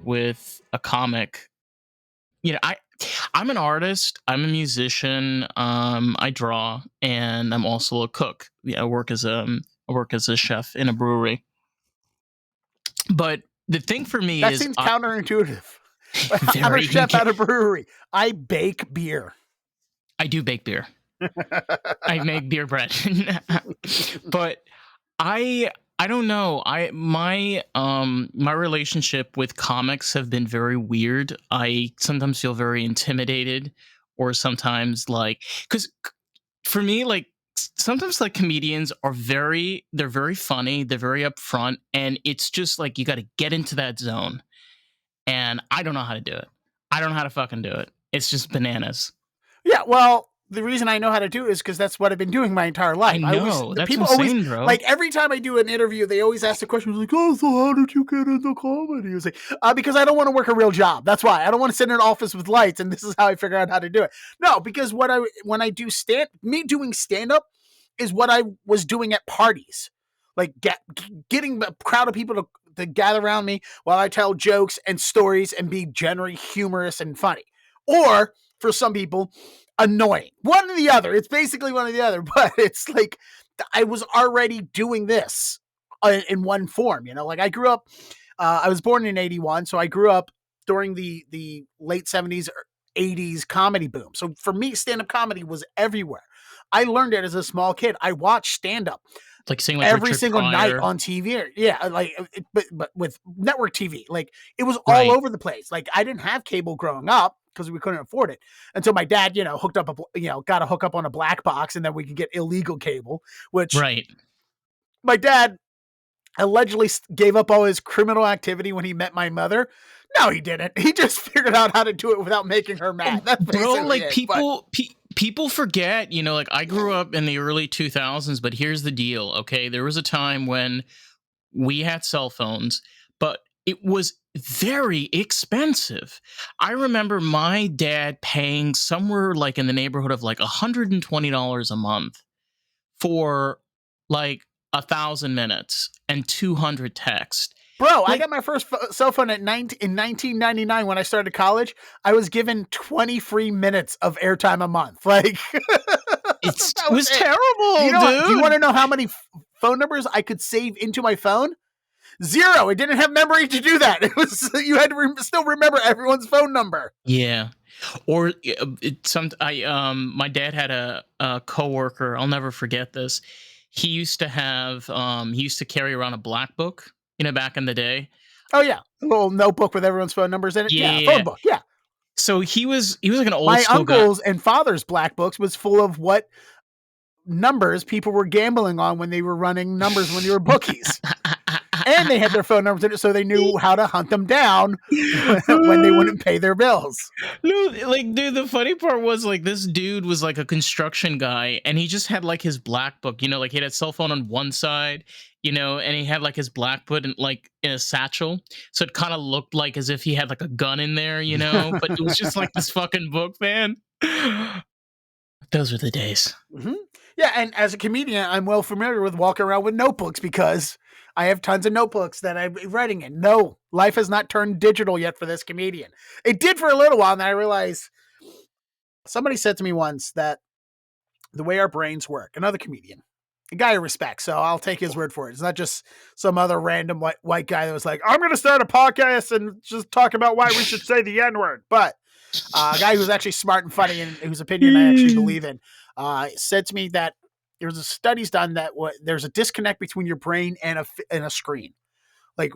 With a comic, I'm an artist, I'm a musician, I draw, and I'm also a cook. I work as a chef in a brewery. But the thing for me that seems counterintuitive. I'm a chef at a brewery. I bake beer. I do bake beer. I make beer bread. But I don't know. My relationship with comics have been very weird. I sometimes feel very intimidated, or sometimes because for me, sometimes comedians are they're very funny, they're very upfront, and it's just you got to get into that zone. And I don't know how to do it. I don't know how to fucking do it. It's just bananas. Yeah, well, the reason I know how to do it is because that's what I've been doing my entire life. I know. That's people insane, always, bro. Every time I do an interview, they always ask the question, oh, so how did you get into comedy? It's because I don't want to work a real job. That's why. I don't want to sit in an office with lights, and this is how I figure out how to do it. No, because when I do doing stand-up is what I was doing at parties. Getting a crowd of people to gather around me while I tell jokes and stories and be generally humorous and funny. Or, for some people, annoying. One or the other. It's basically one or the other, but it's I was already doing this in one form, I grew up, I was born in 81, so I grew up during the late 70s or 80s comedy boom. So for me, stand-up comedy was everywhere. I learned it as a small kid. I watched stand-up seeing every Richard single Pryor. night on TV. Yeah, but with network TV, it was all over the place. I didn't have cable growing up because we couldn't afford it until my dad, got a hookup on a black box, and then we could get illegal cable, which my dad allegedly gave up all his criminal activity when he met my mother. No, he didn't. He just figured out how to do it without making her mad. That's basically people forget, I grew up in the early 2000s, but here's the deal. Okay. There was a time when we had cell phones, but it was very expensive. I remember my dad paying somewhere in the neighborhood of $120 a month for 1,000 minutes and 200 texts. Bro, I got my first cell phone in 1999 when I started college. I was given 20 free minutes of airtime a month. It was terrible, dude. Do you want to know how many phone numbers I could save into my phone? 0. It didn't have memory to do that. It was you had to still remember everyone's phone number. Yeah. Or my dad had a coworker. I'll never forget this. He used to have he used to carry around a black book, back in the day. Oh yeah, a little notebook with everyone's phone numbers in it. Yeah, phone book. Yeah. So he was like an old my school uncle's guy. And father's black books was full of what numbers people were gambling on when they were running numbers when they were bookies. And they had their phone numbers in it, so they knew how to hunt them down when they wouldn't pay their bills. No, dude, the funny part was this dude was a construction guy, and he just had his black book, he had a cell phone on one side, and he had his black book in a satchel, so it kind of looked as if he had a gun in there, but it was just this fucking book, man. Those were the days. Mm-hmm. Yeah, and as a comedian, I'm well familiar with walking around with notebooks because I have tons of notebooks that I'm writing in. No, life has not turned digital yet for this comedian. It did for a little while, and then I realized somebody said to me once that the way our brains work, another comedian, a guy I respect, so I'll take his word for it. It's not just some other random white guy that was like, I'm going to start a podcast and just talk about why we should say the N-word. But a guy who's actually smart and funny and whose opinion I actually believe in, said to me that there's studies done that there's a disconnect between your brain and a screen.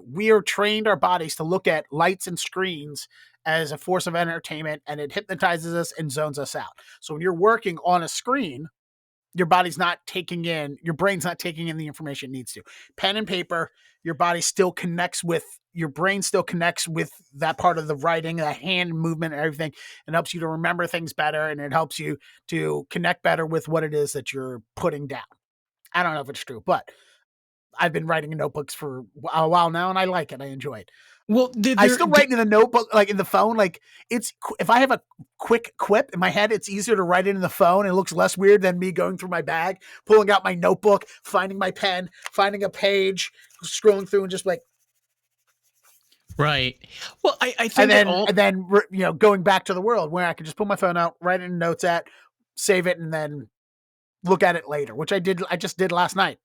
We are trained our bodies to look at lights and screens as a force of entertainment, and it hypnotizes us and zones us out. So when you're working on a screen, your body's not taking in, your brain's not taking in the information it needs to. Pen and paper, your body still connects with, your brain still connects with that part of the writing, the hand movement and everything. It helps you to remember things better, and it helps you to connect better with what it is that you're putting down. I don't know if it's true, but I've been writing in notebooks for a while now, and I like it. I enjoy it. Well, I still write in the notebook, like in the phone. Like if I have a quick quip in my head, it's easier to write it in the phone. It looks less weird than me going through my bag, pulling out my notebook, finding my pen, finding a page, scrolling through, and just like. Right. Well, I think and then going back to the world where I can just pull my phone out, write it in notes save it, and then look at it later, which I did. I just did last night.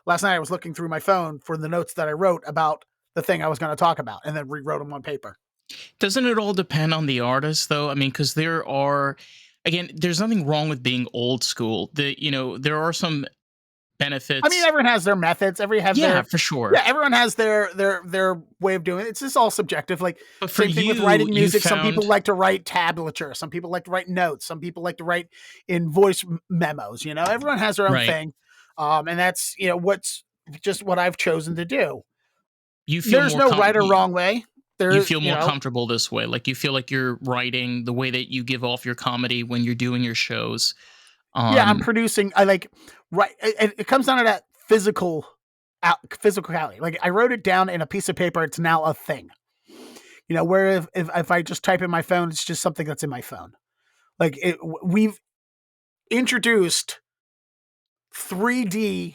Last night I was looking through my phone for the notes that I wrote about the thing I was going to talk about, and then rewrote them on paper. Doesn't it all depend on the artist, though? I mean, because there are, again, there's nothing wrong with being old school. There are some benefits. I mean, everyone has their methods. For sure. Yeah, everyone has their way of doing it. It's just all subjective. Like, but for same thing you, with writing music. Some people like to write tablature. Some people like to write notes. Some people like to write in voice memos. Everyone has their own thing, and that's what's just what I've chosen to do. There's no right or wrong way. You feel more comfortable this way. Like, you feel like you're writing the way that you give off your comedy when you're doing your shows. Yeah, I'm producing. I like right. It comes down to that physicality. Like, I wrote it down in a piece of paper. It's now a thing. Where if I just type in my phone, it's just something that's in my phone. Like, we've introduced 3D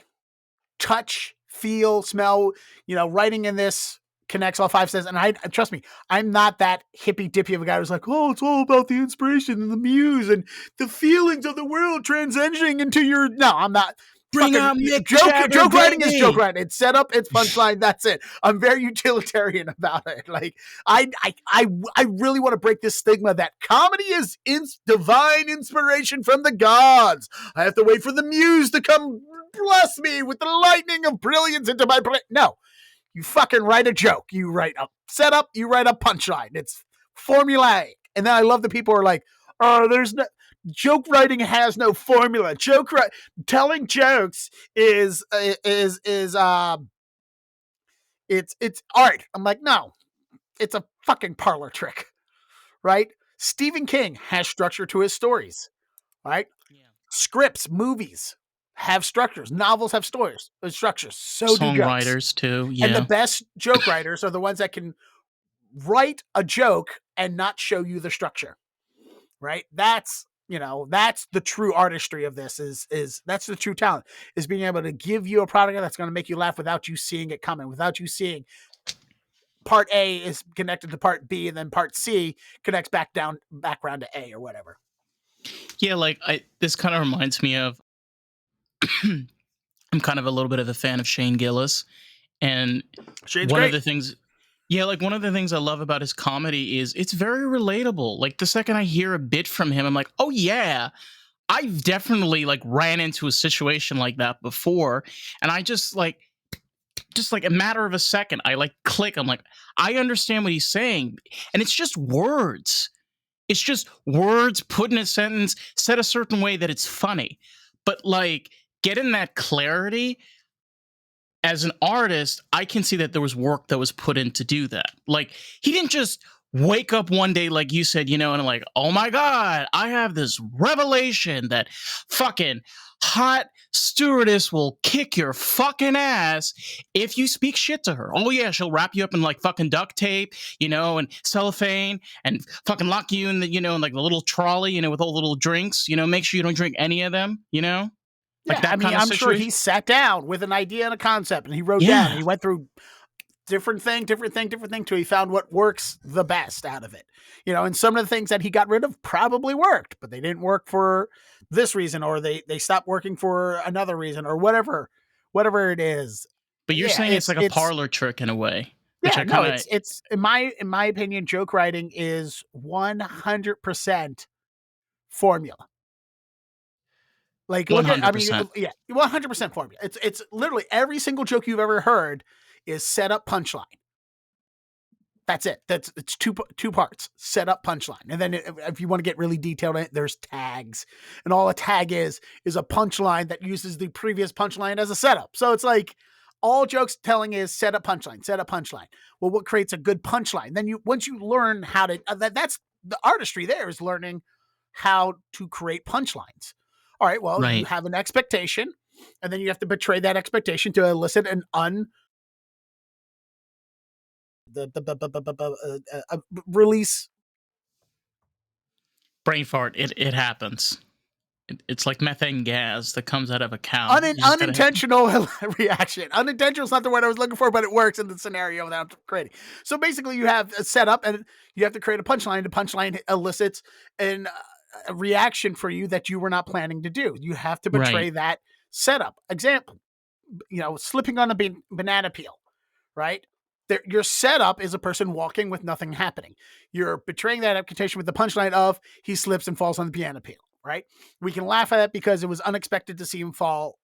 touch, feel, smell. Writing in this connects all five senses. And I trust me, I'm not that hippy dippy of a guy who's like, oh, it's all about the inspiration and the muse and the feelings of the world transitioning into your. No, I'm not. Bring on joke writing is joke writing. It's set up, it's punchline. That's it. I'm very utilitarian about it. Like, I really want to break this stigma that comedy is divine inspiration from the gods. I have to wait for the muse to come bless me with the lightning of brilliance into my brain. No, you fucking write a joke. You write a setup. You write a punchline. It's formulaic. And then I love the people who are like, oh, there's no. Joke writing has no formula. Telling jokes is it's art. I'm like, no, it's a fucking parlor trick, right? Stephen King has structure to his stories, right? Yeah. Scripts, movies have structures. Novels have structures. So do songwriters too. Yeah. And the best joke writers are the ones that can write a joke and not show you the structure, right? That's the true artistry of this is that's the true talent, is being able to give you a product that's going to make you laugh without you seeing it coming, without you seeing part A is connected to part B and then part C connects back around to A or whatever. Yeah. Like, this kind of reminds me of, I'm kind of a little bit of a fan of Shane Gillis, and one of the things I love about his comedy is it's very relatable. Like, the second I hear a bit from him, I'm like, oh yeah, I've definitely ran into a situation like that before. And I just like a matter of a second, I click. I'm like, I understand what he's saying. And it's just words. It's just words put in a sentence, said a certain way that it's funny. But getting that clarity, as an artist, I can see that there was work that was put in to do that. Like, he didn't just wake up one day, like you said, and I'm like, oh my God, I have this revelation that fucking hot stewardess will kick your fucking ass if you speak shit to her. Oh yeah, she'll wrap you up in fucking duct tape, and cellophane, and fucking lock you in the, in the little trolley, with all the little drinks, make sure you don't drink any of them, Yeah, I mean, I'm sure he sat down with an idea and a concept, and he wrote down. And he went through different thing, till he found what works the best out of it. And some of the things that he got rid of probably worked, but they didn't work for this reason, or they stopped working for another reason, or whatever it is. But you're saying it's like a parlor trick in a way. It's in my opinion, joke writing is 100% formula. Like, look at, 100% formula. It's literally every single joke you've ever heard is set up punchline. That's it. It's two parts: setup, punchline, and then if you want to get really detailed, there's tags, and all a tag is a punchline that uses the previous punchline as a setup. So it's like all jokes telling is setup, punchline, setup, punchline. Well, what creates a good punchline? Then once you learn how to that's the artistry. There is learning how to create punchlines. All right. Well, you have an expectation, and then you have to betray that expectation to elicit an release. Brain fart. It happens. It's like methane gas that comes out of a cow. Unintentional reaction. Unintentional is not the word I was looking for, but it works in the scenario that I'm creating. So basically, you have a setup, and you have to create a punchline. The punchline elicits a reaction for you that you were not planning to do. You have to betray that setup. Example, slipping on a banana peel, right? Your setup is a person walking with nothing happening. You're betraying that expectation with the punchline of he slips and falls on the banana peel, right? We can laugh at it because it was unexpected to see him fall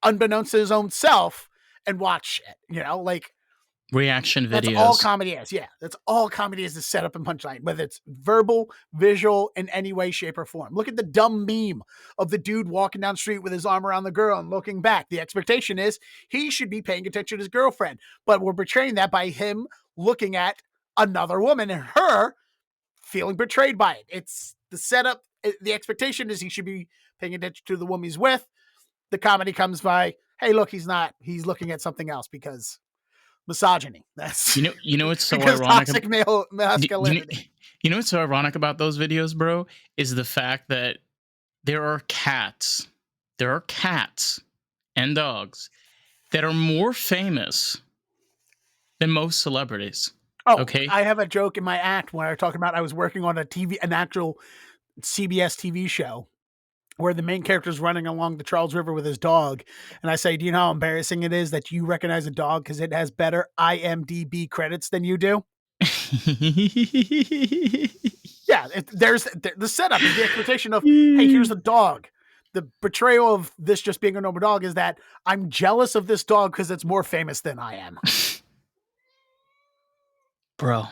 unbeknownst to his own self and watch it, like reaction videos. That's all comedy is. Yeah. That's all comedy is set up and punchline, whether it's verbal, visual, in any way, shape, or form. Look at the dumb meme of the dude walking down the street with his arm around the girl and looking back. The expectation is he should be paying attention to his girlfriend, but we're betraying that by him looking at another woman and her feeling betrayed by it. It's the setup. The expectation is he should be paying attention to the woman he's with. The comedy comes by, hey, look, he's not. He's looking at something else because misogyny. That's it's so ironic. Toxic male masculinity. You know what's so ironic about those videos, bro, is the fact that there are cats and dogs that are more famous than most celebrities. Oh, okay. I have a joke in my act where I talk about I was working on an actual CBS TV show where the main character is running along the Charles River with his dog. And I say, do you know how embarrassing it is that you recognize a dog because it has better IMDb credits than you do? Yeah, there's the setup is the expectation of, hey, here's a dog. The betrayal of this just being a normal dog is that I'm jealous of this dog because it's more famous than I am. Bro.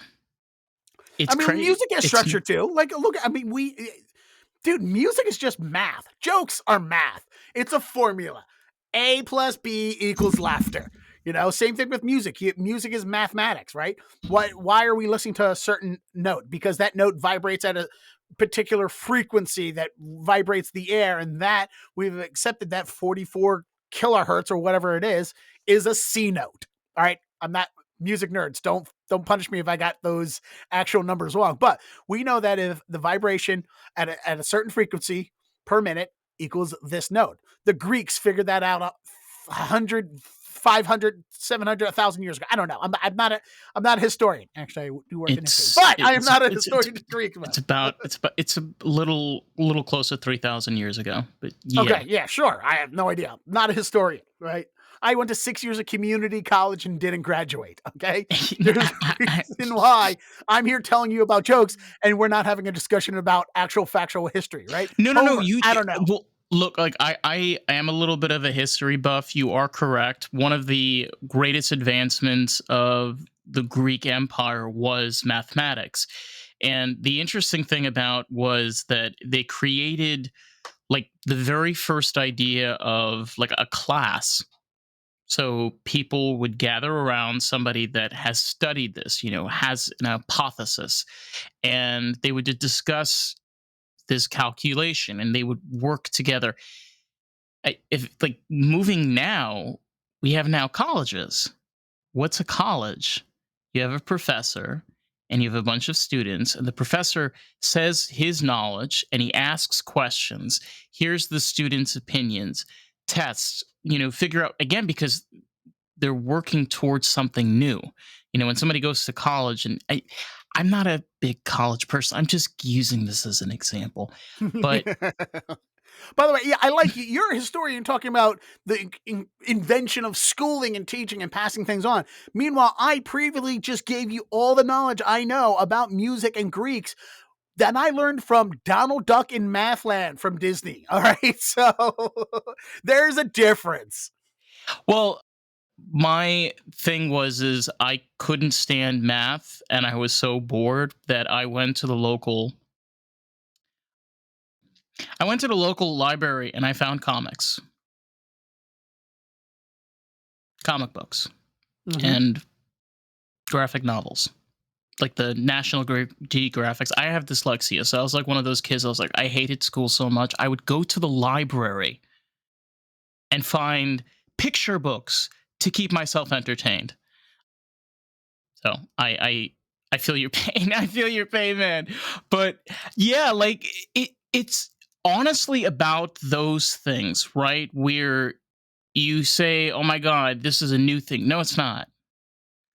Music has structure too. Like, look, dude, music is just math. Jokes are math. It's a formula. A plus B equals laughter. Same thing with music. Music is mathematics, right? Why are we listening to a certain note? Because that note vibrates at a particular frequency that vibrates the air, and that we've accepted that 44 kilohertz or whatever it is a C note. All right. I'm not music nerds. Don't punish me if I got those actual numbers wrong. But we know that if the vibration at a certain frequency per minute equals this note, the Greeks figured that out 100, 500, 700, 1,000 years ago. I don't know. I'm not a historian. Actually, I do work in history, but I am not a historian of Greek. It's a little closer to 3,000 years ago. But yeah. Okay, yeah, sure. I have no idea. Not a historian, right? I went to 6 years of community college and didn't graduate. Okay, there's a reason why I'm here telling you about jokes, and we're not having a discussion about actual factual history, right? No. I don't know. Well, look, like I am a little bit of a history buff. You are correct. One of the greatest advancements of the Greek Empire was mathematics, and the interesting thing about was that they created like the very first idea of like a class. So people would gather around somebody that has studied this, has an hypothesis, and they would discuss this calculation and they would work together. If like moving now, we have now colleges. What's a college? You have a professor and you have a bunch of students, and the professor says his knowledge and he asks questions. Here's the students' opinions, tests, figure out again, because they're working towards something new. When somebody goes to college, and I'm not a big college person. I'm just using this as an example. But by the way, yeah, I like you. You're a historian talking about the invention of schooling and teaching and passing things on. Meanwhile, I previously just gave you all the knowledge I know about music and Greeks that I learned from Donald Duck in Mathland from Disney. All right. So there's a difference. Well, my thing is I couldn't stand math, and I was so bored that I went to the local library and I found comic books, Mhm. and graphic novels, like the National Geographics. I have dyslexia, so I was like one of those kids. I was like, I hated school so much. I would go to the library and find picture books to keep myself entertained. So I feel your pain. I feel your pain, man. But yeah, like it's honestly about those things, right? Where you say, "Oh my god, this is a new thing." No, it's not.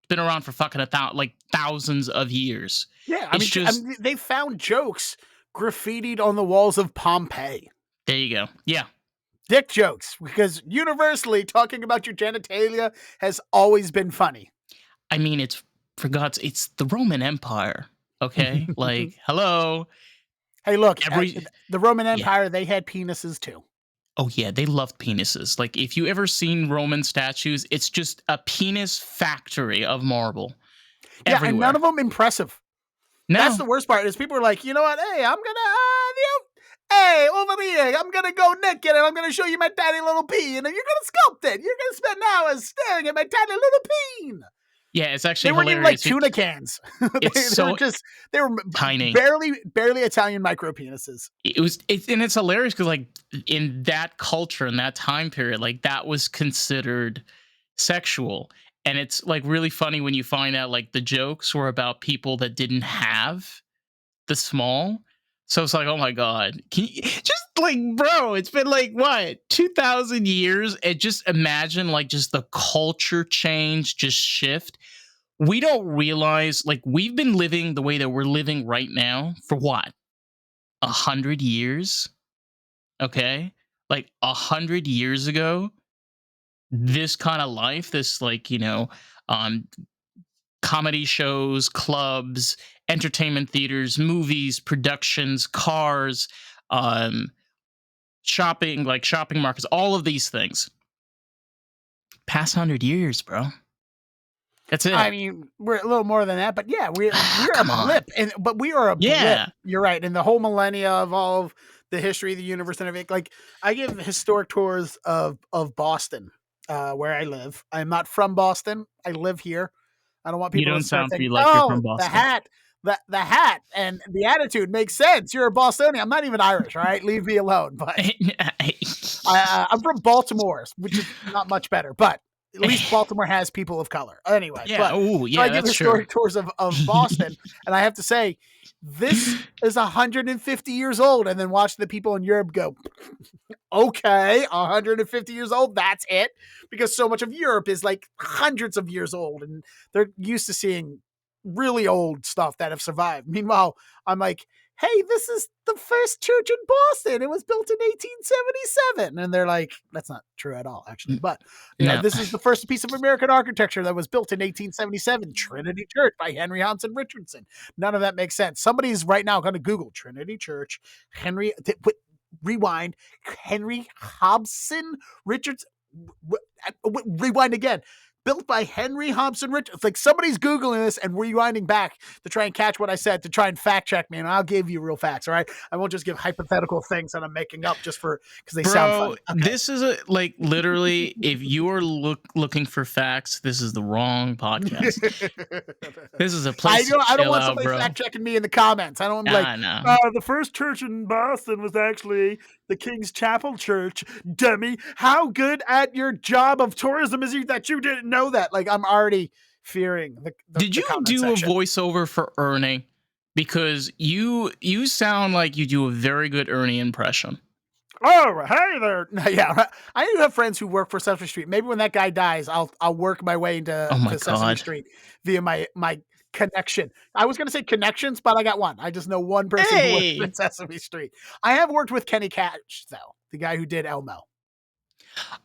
It's been around for fucking like thousands of years. Yeah, I It's mean, I just mean, they found jokes graffitied on the walls of Pompeii. there you go. Yeah. Dick jokes, because universally talking about your genitalia has always been funny. I mean, it's the Roman Empire. Okay? Like, hello. Hey, look, Every the Roman yeah. Empire, they had penises too. Oh yeah, they loved penises. Like if you ever seen Roman statues, it's just a penis factory of marble Yeah, and none everywhere. of them impressive. That's No. the worst part is people are like, you know what? Hey, I'm gonna, hey, over here, I'm gonna go naked and I'm gonna show you my tiny little peen, and you're gonna sculpt it. You're gonna spend hours staring at my tiny little peen. Yeah, it's They actually weren't even like hilarious. tuna cans. It's They were so just, they were tiny. barely Italian micro penises. It's hilarious because like in that culture in that time period, like that was considered sexual. And it's like really funny when you find out like the jokes were about people that didn't have the small. So it's like, oh my god, can you just like, bro? It's been like what 2,000 years, and just imagine like just the culture change, just shift. We don't realize like we've been living the way that we're living right now for what 100 years. Okay, like 100 years ago, this kind of life, this like um comedy shows, clubs, entertainment theaters, movies, productions, cars, um, shopping, like shopping markets, all of these things. Past 100 years, bro. That's I it. mean, we're a little more than that, but yeah, we're a Come on. blip, but we are a blip. Yeah. You're right, in the whole millennia of all of the history of the universe and everything. Like, I give historic tours of Boston, where I live. I'm not from Boston. I live here. I don't want You people to don't start sound to thinking, me like you're from "Oh, the Boston. hat, the hat, and the attitude makes sense. You're a Bostonian." I'm not even Irish. All right, leave me alone. But I'm from Baltimore, which is not much better, but at least Baltimore has people of color. Anyway, Yeah. but Oh, so I yeah, give that's true. historic tours of Boston, and I have to say, this is 150 years old. And then watch the people in Europe go, okay, 150 years old, that's it. Because so much of Europe is like hundreds of years old, and they're used to seeing really old stuff that have survived. Meanwhile, I'm like, hey, this is the first church in Boston. It was built in 1877. And they're like, that's not true at all, actually. But, No. this is the first piece of American architecture that was built in 1877, Trinity Church by Henry Hansen Richardson. None of that makes sense. Somebody's right now going to Google Trinity Church, rewind, Henry Hobson Richards. Rewind again. Built by Henry Hobson Richards. It's like somebody's Googling this and rewinding back to try and catch what I said, to try and fact check me. And I'll give you real facts. All right. I won't just give hypothetical things that I'm making up just because they sound Bro, funny. Okay. this is like literally, if you are looking for facts, this is the wrong podcast. This is a place to I don't chill want out, somebody bro. fact checking me in the comments. I don't want to be like, Nah, nah. the first church in Boston was actually the King's Chapel Church, dummy. How good at your job of tourism is you that you didn't know that? Like, I'm already fearing Did the you comment do a section. voiceover for Ernie? Because you sound like you do a very good Ernie impression. Oh, hey there. Yeah, I do have friends who work for Sesame Street. Maybe when that guy dies, I'll work my way into Oh my Sesame god. Street via my connection. I was going to say connections, but I got one. I just know one person who works Hey. at Sesame Street. I have worked with Kenny Cash, though, the guy who did Elmo.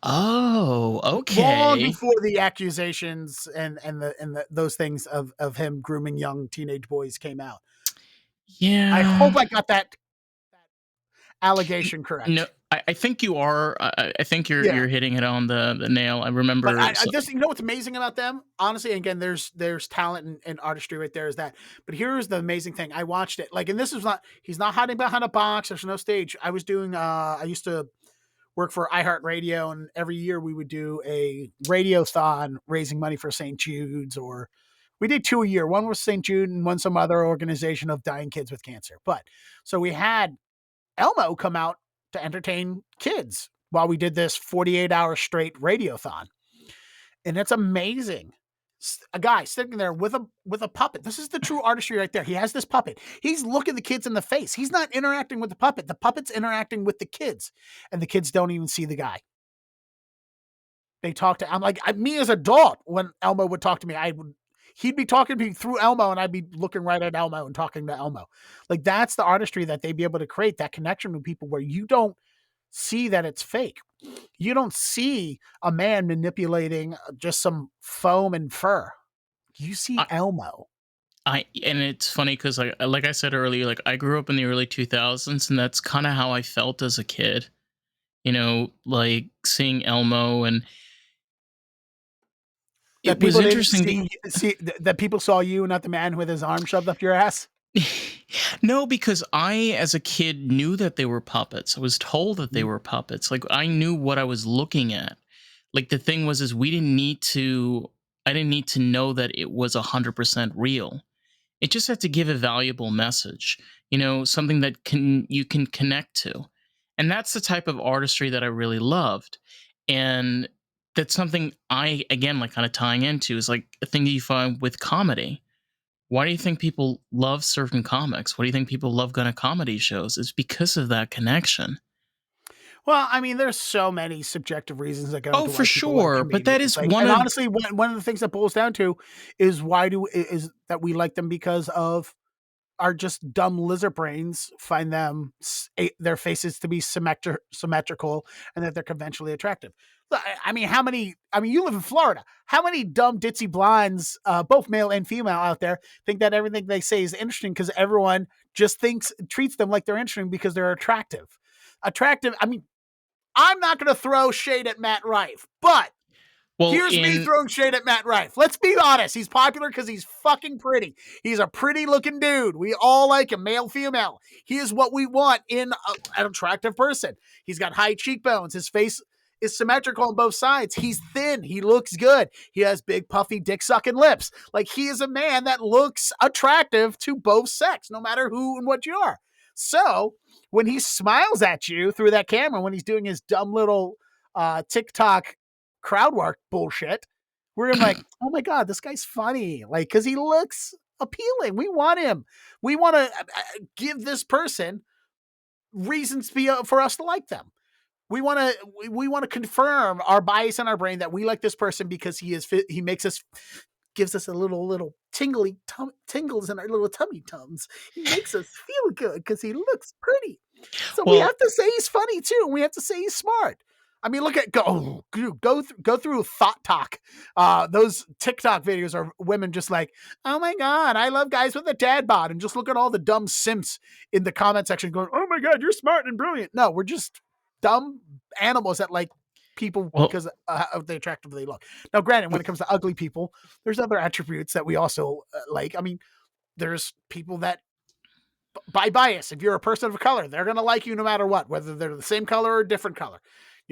Oh, Long okay. before the accusations and those things of him grooming young teenage boys came out. I Yeah. hope I got that allegation No, correct. I think you are. I think Yeah. you're hitting it on the nail. I But remember. I just, you know what's amazing about them? Honestly, again, there's talent and artistry right there. Is that? But here's the amazing thing. I watched it, like, and this is not. He's not hiding behind a box. There's no stage. I was doing. I used to work for iHeartRadio, and every year we would do a radiothon raising money for St. Jude's, or we did 2 a year. One was St. Jude, and one some other organization of dying kids with cancer. But so we had Elmo come out to entertain kids while we did this 48-hour straight radiothon. And it's amazing. A guy sitting there with a puppet. This is the true artistry right there. He has this puppet. He's looking the kids in the face. He's not interacting with the puppet. The puppet's interacting with the kids, and the kids don't even see the guy. They talk to. I'm like, me as an adult, when Elmo would talk to me, he'd be talking to me through Elmo, and I'd be looking right at Elmo and talking to Elmo. Like, that's the artistry that they'd be able to create, that connection with people where you don't see that it's fake. You don't see a man manipulating just some foam and fur. You see I, Elmo. and it's funny because like I said earlier, like I grew up in the early 2000s, and that's kind of how I felt as a kid. Like seeing Elmo, and That it was people didn't interesting. see that people saw you, not the man with his arm shoved up your ass. No, because I, as a kid, knew that they were puppets. I was told that they were puppets. Like I knew what I was looking at. Like the thing was, is we didn't need to. I didn't need to know that it was 100% real. It just had to give a valuable message. Something that you can connect to, and that's the type of artistry that I really loved. And that's something I, again, like kind of tying into, is like a thing that you find with comedy. Why do you think people love certain comics? Why do you think people love going to comedy shows? It's because of that connection. Well, I mean, there's so many subjective reasons that go Oh, into for why people like sure. But that comedians. is Like, one and of. honestly, one of the things that boils down to is is that we like them because of our just dumb lizard brains find their faces to be symmetrical, and that they're conventionally attractive. I mean, how many? I mean, you live in Florida. How many dumb ditzy blondes, both male and female, out there think that everything they say is interesting because everyone just treats them like they're interesting because they're attractive. Attractive. I mean, I'm not going to throw shade at Matt Rife, but Well, here's me in. throwing shade at Matt Rife. Let's be honest. He's popular because he's fucking pretty. He's a pretty looking dude. We all like him, male, female. He is what we want in an attractive person. He's got high cheekbones. His face is symmetrical on both sides. He's thin. He looks good. He has big, puffy, dick sucking lips. Like, he is a man that looks attractive to both sex, no matter who and what you are. So when he smiles at you through that camera, when he's doing his dumb little TikTok crowd work bullshit, we're gonna be like, oh my God, this guy's funny. Like, because he looks appealing. We want him. We want to give this person reasons for us to like them. We want to confirm our bias in our brain that we like this person because he makes us, gives us a little tingles in our little tummy tums. He makes us feel good because he looks pretty. So we Well, have to say he's funny too, and we have to say he's smart. I mean, look at go through Thought Talk. Those TikTok videos are women just like, oh my God, I love guys with a dad bod, and just look at all the dumb simps in the comment section going, oh my God, you're smart and brilliant. No, we're just dumb animals that like people well, because of the attractive they look. Now, granted, when it comes to ugly people, there's other attributes that we also like. I mean, there's people that by bias, if you're a person of color, they're going to like you no matter what, whether they're the same color or a different color.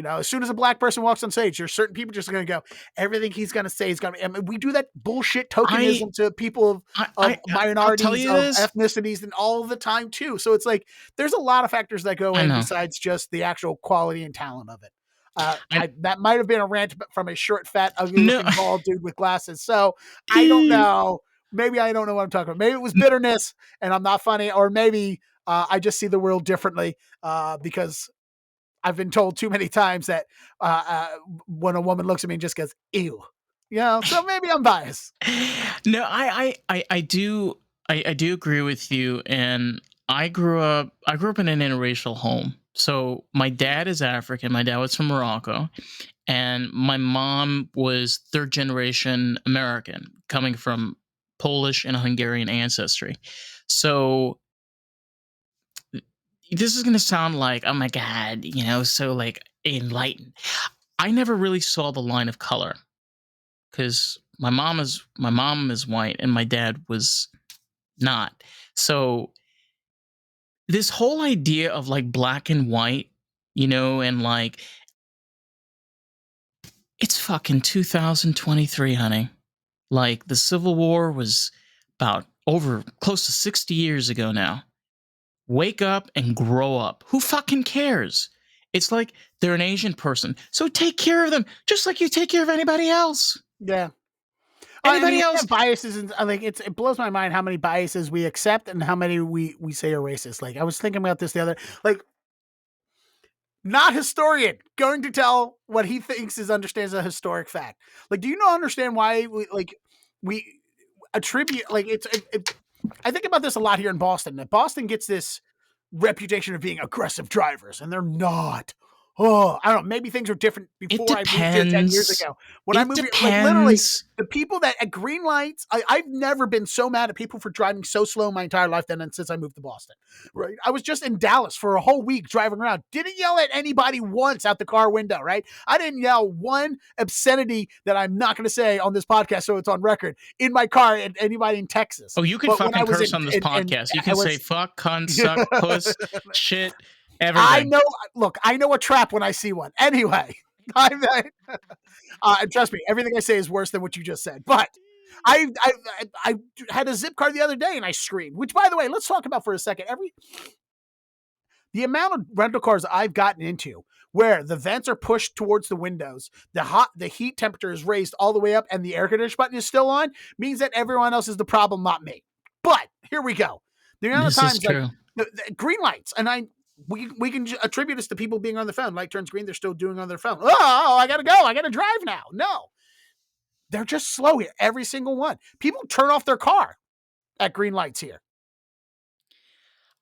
As soon as a black person walks on stage, there's certain people just going to go, everything he's going to say is going to, I mean, we do that bullshit I, tokenism to people of I'll tell minorities, you of this. ethnicities, and all the time too. So it's like, there's a lot of factors that go I in know. besides just the actual quality and talent of it. I That might have been a rant from a short, fat, ugly no. looking bald dude with glasses. So I don't know. Maybe I don't know what I'm talking about. Maybe it was bitterness and I'm not funny, or maybe I just see the world differently because I've been told too many times that when a woman looks at me and just goes, ew, so maybe I'm biased. No, I do. I do agree with you. And I grew up in an interracial home. So my dad is African. My dad was from Morocco, and my mom was third generation American, coming from Polish and Hungarian ancestry. So this is gonna sound like, oh my god, so like enlightened. I never really saw the line of color because my mom is white and my dad was not. So this whole idea of like black and white, and like it's fucking 2023, honey. Like the Civil War was about over close to 60 years ago now. Wake up and grow up. Who fucking cares? It's like they're an Asian person. So take care of them just like you take care of anybody else. Yeah. Anybody else? Biases, and like it blows my mind how many biases we accept and how many we say are racist. Like I was thinking about this the other, like, not historian going to tell what he thinks understands a historic fact. Like, do you not understand why we attribute like I think about this a lot here in Boston. That Boston gets this reputation of being aggressive drivers, and they're not. Oh, I don't know. Maybe things are different before I moved here 10 years ago. When I moved here, like literally, the people that at green lights, I've never been so mad at people for driving so slow my entire life than since I moved to Boston. Right? I was just in Dallas for a whole week driving around. Didn't yell at anybody once out the car window. Right? I didn't yell one obscenity that I'm not going to say on this podcast, so it's on record, in my car at anybody in Texas. Oh, you can fucking curse on this podcast. You can say fuck, cunt, suck, puss, shit. Everything. I know. Look, I know a trap when I see one. Anyway, trust me, everything I say is worse than what you just said. But I had a zip card the other day and I screamed. Which, by the way, let's talk about for a second. The amount of rental cars I've gotten into where the vents are pushed towards the windows, the heat temperature is raised all the way up, and the air conditioner button is still on means that everyone else is the problem, not me. But here we go. The amount of times like the green lights, and we can attribute this to people being on the phone. Light turns green, they're still doing on their phone. Oh, I gotta go. I gotta drive now. No, they're just slow here. Every single one. People turn off their car at green lights here.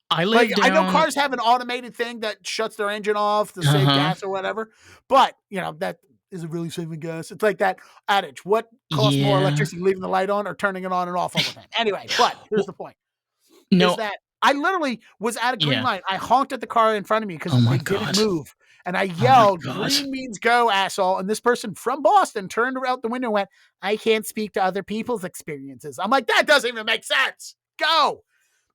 I know cars have an automated thing that shuts their engine off to save gas or whatever, but that isn't really saving gas. It's like that adage: what costs more electricity, leaving the light on or turning it on and off all the time? Anyway, but here's the point: is that I literally was at a green light. I honked at the car in front of me because they didn't move. And I yelled, green means go, asshole. And this person from Boston turned out the window and went, I can't speak to other people's experiences. I'm like, that doesn't even make sense. Go.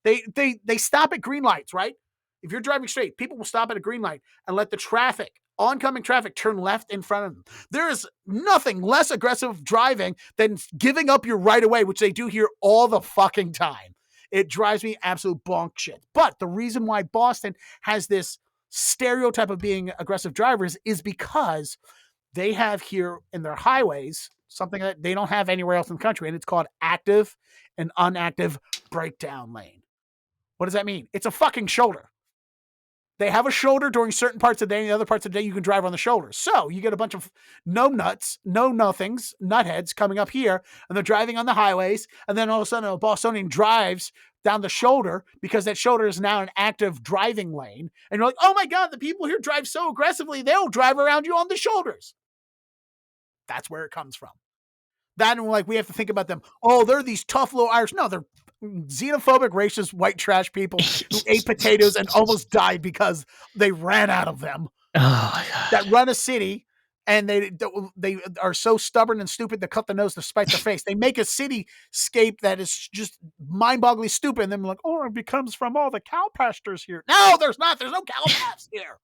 They stop at green lights, right? If you're driving straight, people will stop at a green light and let the oncoming traffic turn left in front of them. There is nothing less aggressive driving than giving up your right of way, which they do here all the fucking time. It drives me absolute bonk shit. But the reason why Boston has this stereotype of being aggressive drivers is because they have here in their highways something that they don't have anywhere else in the country, and it's called active and unactive breakdown lane. What does that mean? It's a fucking shoulder. They have a shoulder during certain parts of the day, and the other parts of the day you can drive on the shoulder. So you get a bunch of no nuts, no nothings, nutheads coming up here, and they're driving on the highways, and then all of a sudden a Bostonian drives down the shoulder because that shoulder is now an active driving lane. And you're like, oh my God, the people here drive so aggressively, they'll drive around you on the shoulders. That's where it comes from. That and like we have to think about them. Oh, they're these tough little Irish. No, they're xenophobic, racist, white trash people who ate potatoes and almost died because they ran out of them. Oh my God. That run a city, and they are so stubborn and stupid to cut the nose to spite their face. They make a cityscape that is just mind-bogglingly stupid, and then like, oh, it comes from all the cow pastures here. No, there's not. There's no cow paths here.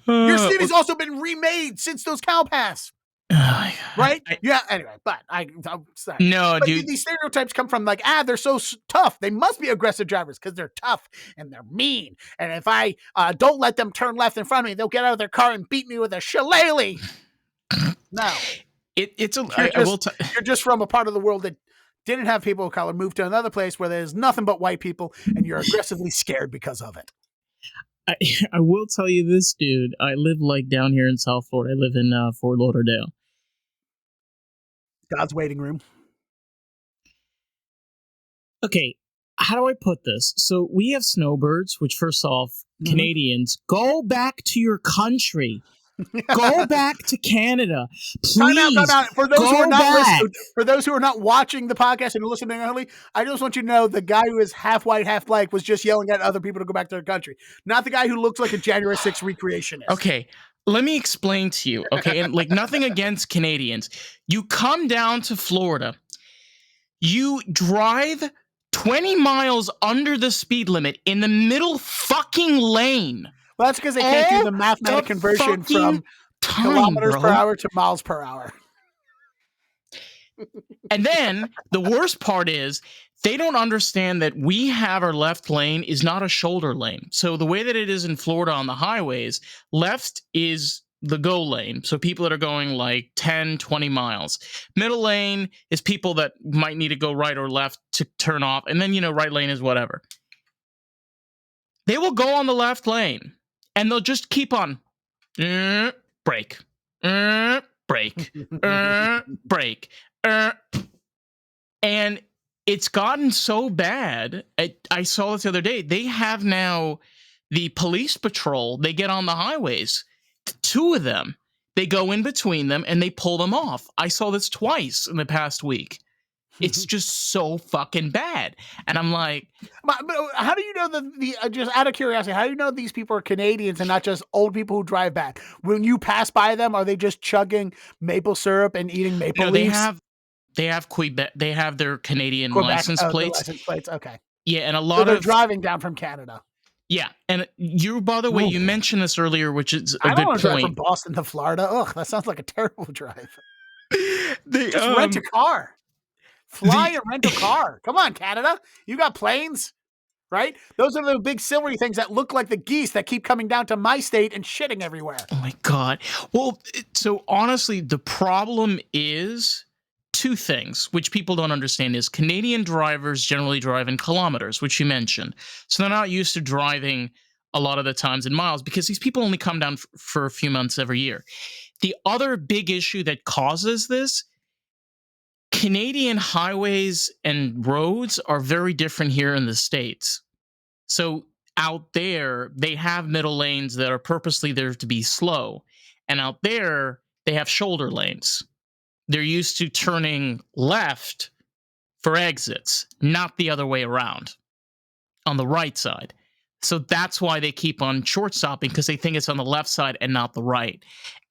Your city's also been remade since those cow paths. Oh right? Yeah. Anyway, but I'm sorry. No, but dude. These stereotypes come from like, they're so tough. They must be aggressive drivers because they're tough and they're mean. And if I don't let them turn left in front of me, they'll get out of their car and beat me with a shillelagh. No, you're just from a part of the world that didn't have people of color. Move to another place where there's nothing but white people, and you're aggressively scared because of it. I will tell you this, dude. I live like down here in South Florida. I live in Fort Lauderdale. God's waiting room. Okay, how do I put this? So we have snowbirds, which first off, Canadians, go back to your country. Go back to Canada, Time out, please. time out. For those who are Go not back. for those who are not watching the podcast and listening early, I just want you to know the guy who is half white, half black was just yelling at other people to go back to their country, not the guy who looks like a January 6th recreationist. Okay, let me explain to you. Okay, and like nothing against Canadians. You come down to Florida, you drive 20 miles under the speed limit in the middle fucking lane. Well, that's because they can't do the All mathematic conversion from kilometers per bro. hour to miles per hour. And then the worst part is they don't understand that we have our left lane is not a shoulder lane. So the way that it is in Florida on the highways, left is the go lane. So people that are going like 10, 20 miles. Middle lane is people that might need to go right or left to turn off. And then, right lane is whatever. They will go on the left lane and they'll just keep on brake, brake, brake. And it's gotten so bad. I saw this the other day. They have now the police patrol. They get on the highways. Two of them. They go in between them and they pull them off. I saw this twice in the past week. It's just so fucking bad. And I'm like, but how do you know that just out of curiosity, how do you know these people are Canadians and not just old people who drive bad? When you pass by them, are they just chugging maple syrup and eating maple leaves? They have Quebec. They have their Canadian Quebec, license plates. License plates. Okay. Yeah, and a lot they're driving down from Canada. Yeah, and you, by the way, you mentioned this earlier, which is a I don't good want to point. drive from Boston to Florida. Ugh, that sounds like a terrible drive. Just rent a car. Fly and rent a car. Come on, Canada. You got planes, right? Those are the big silvery things that look like the geese that keep coming down to my state and shitting everywhere. Oh my God. Well, so honestly, the problem is two things, which people don't understand is Canadian drivers generally drive in kilometers, which you mentioned. So they're not used to driving a lot of the times in miles because these people only come down for a few months every year. The other big issue that causes this, Canadian highways and roads are very different here in the States. So out there, they have middle lanes that are purposely there to be slow. And out there, they have shoulder lanes. They're used to turning left for exits, not the other way around on the right side. So that's why they keep on short stopping because they think it's on the left side and not the right.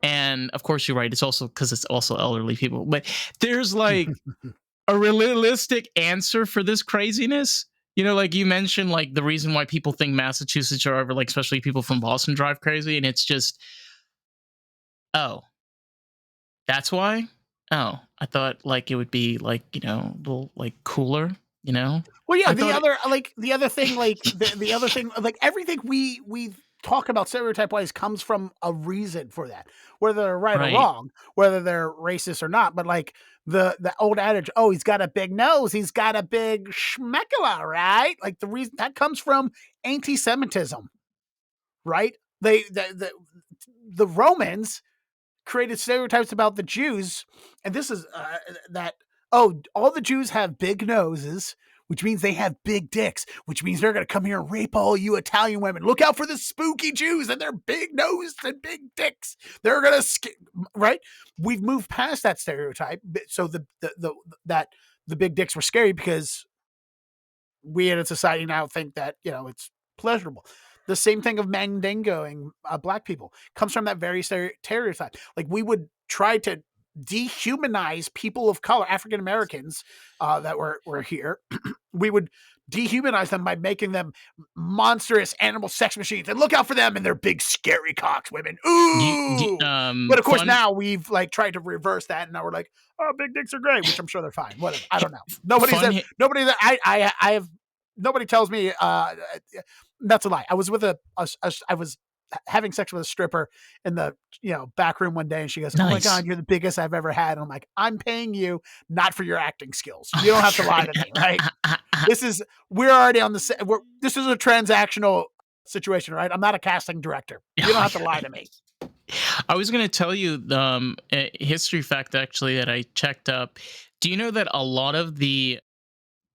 And of course, you're right. It's also because it's also elderly people. But there's like a realistic answer for this craziness. Like you mentioned, like the reason why people think Massachusetts are like, especially people from Boston drive crazy. And it's just, oh, that's why? Oh, I thought like it would be like, a little like cooler, Well, yeah, the other thing, like everything we talk about stereotype wise comes from a reason for that, whether they're right or wrong, whether they're racist or not. But like the old adage, oh, he's got a big nose, he's got a big schmeckula, right? Like the reason that comes from anti-Semitism, right? The Romans created stereotypes about the Jews, and this is that all the Jews have big noses, which means they have big dicks, which means they're going to come here and rape all you Italian women. Look out for the spooky Jews and their big noses and big dicks. They're going to right? We've moved past that stereotype, so the big dicks were scary because we in a society now think that it's pleasurable. The same thing of mandingoing black people comes from that very stereotype. Like we would try to dehumanize people of color, African Americans that were here. We would dehumanize them by making them monstrous animal sex machines and look out for them and their big scary cocks, women. Ooh! But of course now we've like tried to reverse that and now we're like, oh, big dicks are great, which I'm sure they're fine. Whatever. I don't know. Nobody tells me that's a lie. I was with I was having sex with a stripper in the back room one day, and she goes, "Oh my God, you're the biggest I've ever had." And I'm like, "I'm paying you not for your acting skills. You don't have to lie to me, right? We're already on the set. This is a transactional situation, right? I'm not a casting director. You don't have to lie to me." I was going to tell you a history fact actually that I checked up. Do you know that a lot of the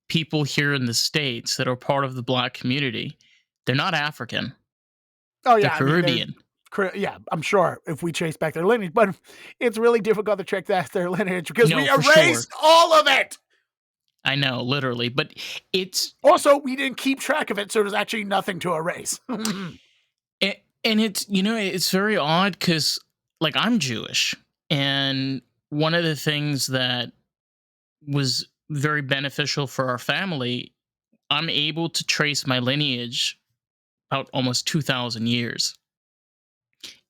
people here in the States that are part of the black community, they're not African. Oh yeah, they're Caribbean. Yeah, I'm sure if we trace back their lineage, but it's really difficult to track back their lineage because we No, for sure. erased all of it. I know, literally, but it's Also, we didn't keep track of it, so there's actually nothing to erase. and it's it's very odd because like I'm Jewish, and one of the things that was very beneficial for our family, I'm able to trace my lineage about almost 2,000 years,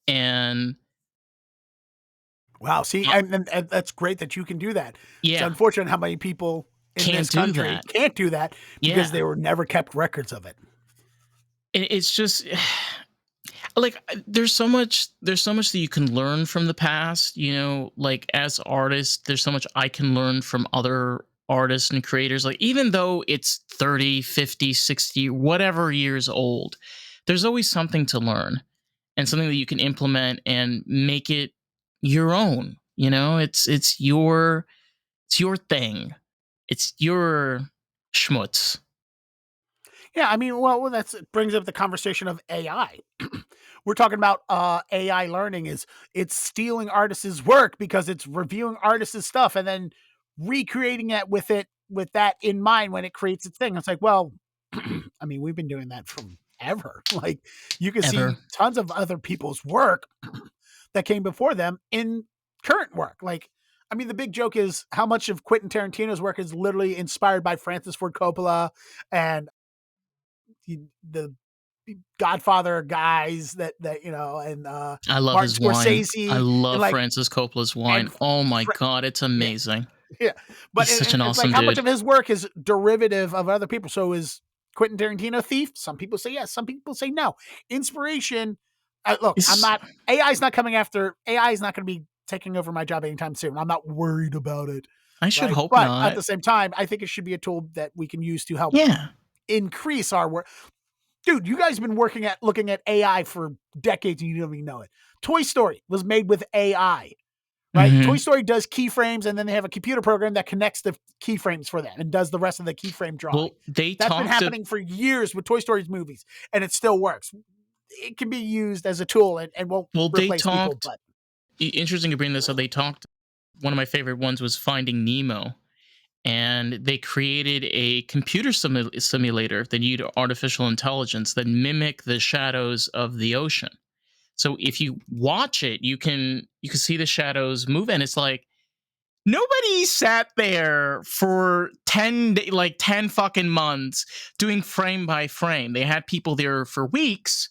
and Wow, see, and that's great that you can do that. It's yeah, unfortunate how many people in can't this do country that. can't do that because Yeah, they were never kept records of it. it's just like there's so much that you can learn from the past, like as artists there's so much I can learn from other artists and creators, like even though it's 30, 50, 60, whatever years old, there's always something to learn and something that you can implement and make it your own. It's your thing, it's your schmutz. Yeah, I mean, well, that's it brings up the conversation of AI. We're talking about AI learning is it's stealing artists' work because it's reviewing artists' stuff and then recreating it with that in mind when it creates its thing. It's like, well, I mean, we've been doing that from ever. Like you can Ever. see tons of other people's work that came before them in current work. Like, I mean, the big joke is how much of Quentin Tarantino's work is literally inspired by Francis Ford Coppola and the Godfather guys that and I love Martin his wine. I Scorsese and love like Francis Coppola's wine. and Oh my Fra- god, it's yeah, amazing. yeah. But He's such an it's like awesome how much dude. of his work is derivative of other people. So is Quentin Tarantino thief? Some people say yes. Some people say no. Inspiration. Look, I'm It's, not. AI is not coming after. AI is not going to be taking over my job anytime soon. I'm not worried about it. I should Right. hope But at not. the same time, I think it should be a tool that we can use to help Yeah. increase our work. Dude, you guys have been looking at AI for decades and you don't even know it. Toy Story was made with AI, right? Toy Hmm. Story does keyframes and then they have a computer program that connects the keyframes for them and does the rest of the keyframe drawing. Well, they That's been talked. happening for years with Toy Story's movies and it still works. It can be used as a tool and won't Well, they replace people, talked. but Interesting to bring this up. They talked. One of my favorite ones was Finding Nemo, and they created a computer simulator that used artificial intelligence that mimic the shadows of the ocean. So if you watch it, you can see the shadows move, and it's like nobody sat there for 10 fucking months doing frame by frame. They had people there for weeks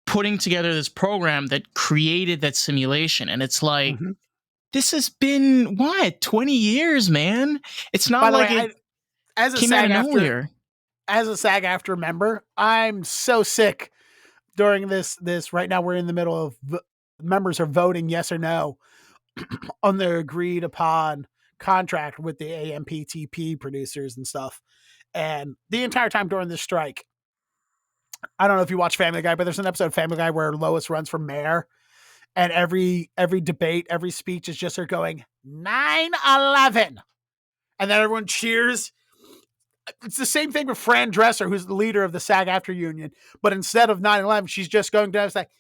putting together this program that created that simulation, and it's like mhm. this has been what 20 years, man. It's not By the way, like it as a came out SAG of after nowhere. member, I'm so sick during this right now. We're in the middle of members are voting yes or no on their agreed upon contract with the AMPTP producers and stuff. And the entire time during this strike, I don't know if you watch Family Guy, but there's an episode of Family Guy where Lois runs for mayor, and every debate, every speech is just her going 9/11, and then everyone cheers. It's the same thing with Fran Dresser, who's the leader of the SAG-AFTRA union, but instead of 9/11, she's just going down. It's like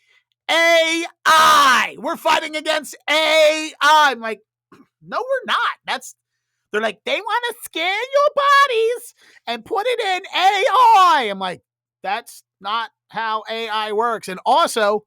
AI. We're fighting against AI. I'm like, no, we're not. They're like, they want to scan your bodies and put it in AI. I'm like, that's not how AI works. And also,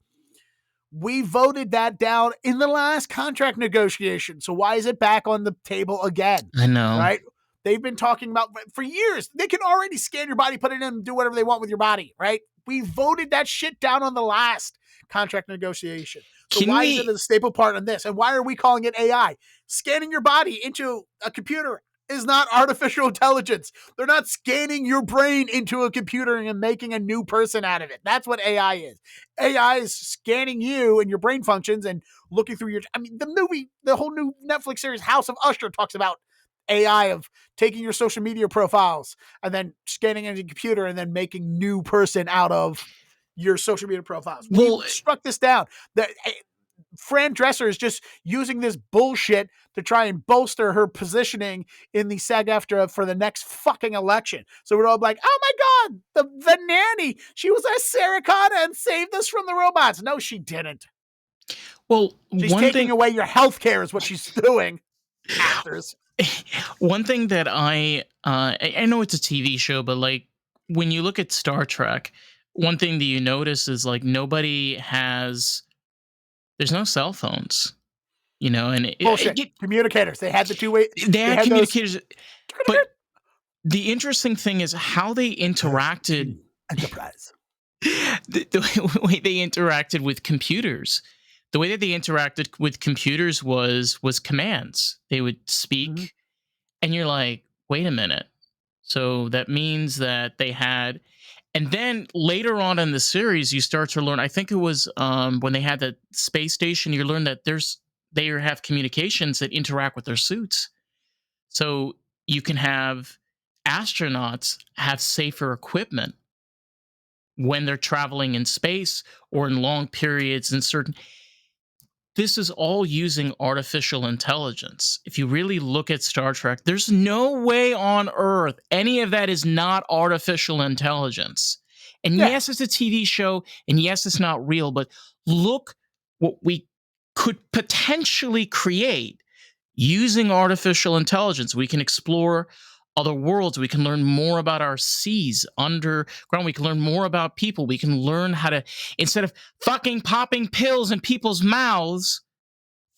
we voted that down in the last contract negotiation. So why is it back on the table again? I know. Right? They've been talking about for years. They can already scan your body, put it in, and do whatever they want with your body. Right? We voted that shit down on the last contract negotiation. So Can why is it we a staple part on this? And why are we calling it AI? Scanning your body into a computer is not artificial intelligence. They're not scanning your brain into a computer and making a new person out of it. That's what AI is. AI is scanning you and your brain functions and looking through your. I mean, the whole new Netflix series House of Usher talks about AI of taking your social media profiles and then scanning into the computer and then making new person out of your social media profiles. We well struck this down. That Fran Dresser is just using this bullshit to try and bolster her positioning in the SAG-AFTRA for the next fucking election. So we're all like, oh my God, the nanny, she was our Sarah Connor and saved us from the robots. No, she didn't. Well, She's taking away your health care is what she's doing, actors. One thing that I know it's a TV show, but like when you look at Star Trek, one thing that you notice is like there's no cell phones, and Bullshit. Communicators. They had the two-way. they had had those- communicators, but the interesting thing is how they interacted. Enterprise. The way they interacted with computers. The way that they interacted with computers was commands. They would speak, and you're like, wait a minute. So that means that they had, and then later on in the series, you start to learn. I think it was when they had the space station. You learn that they have communications that interact with their suits. So you can have astronauts have safer equipment when they're traveling in space or in long periods in certain. This is all using artificial intelligence. If you really look at Star Trek, there's no way on Earth any of that is not artificial intelligence. And yes, it's a TV show, and yes, it's not real, but look what we could potentially create using artificial intelligence. We can explore other worlds. We can learn more about our seas underground. We can learn more about people. We can learn how to, instead of fucking popping pills in people's mouths,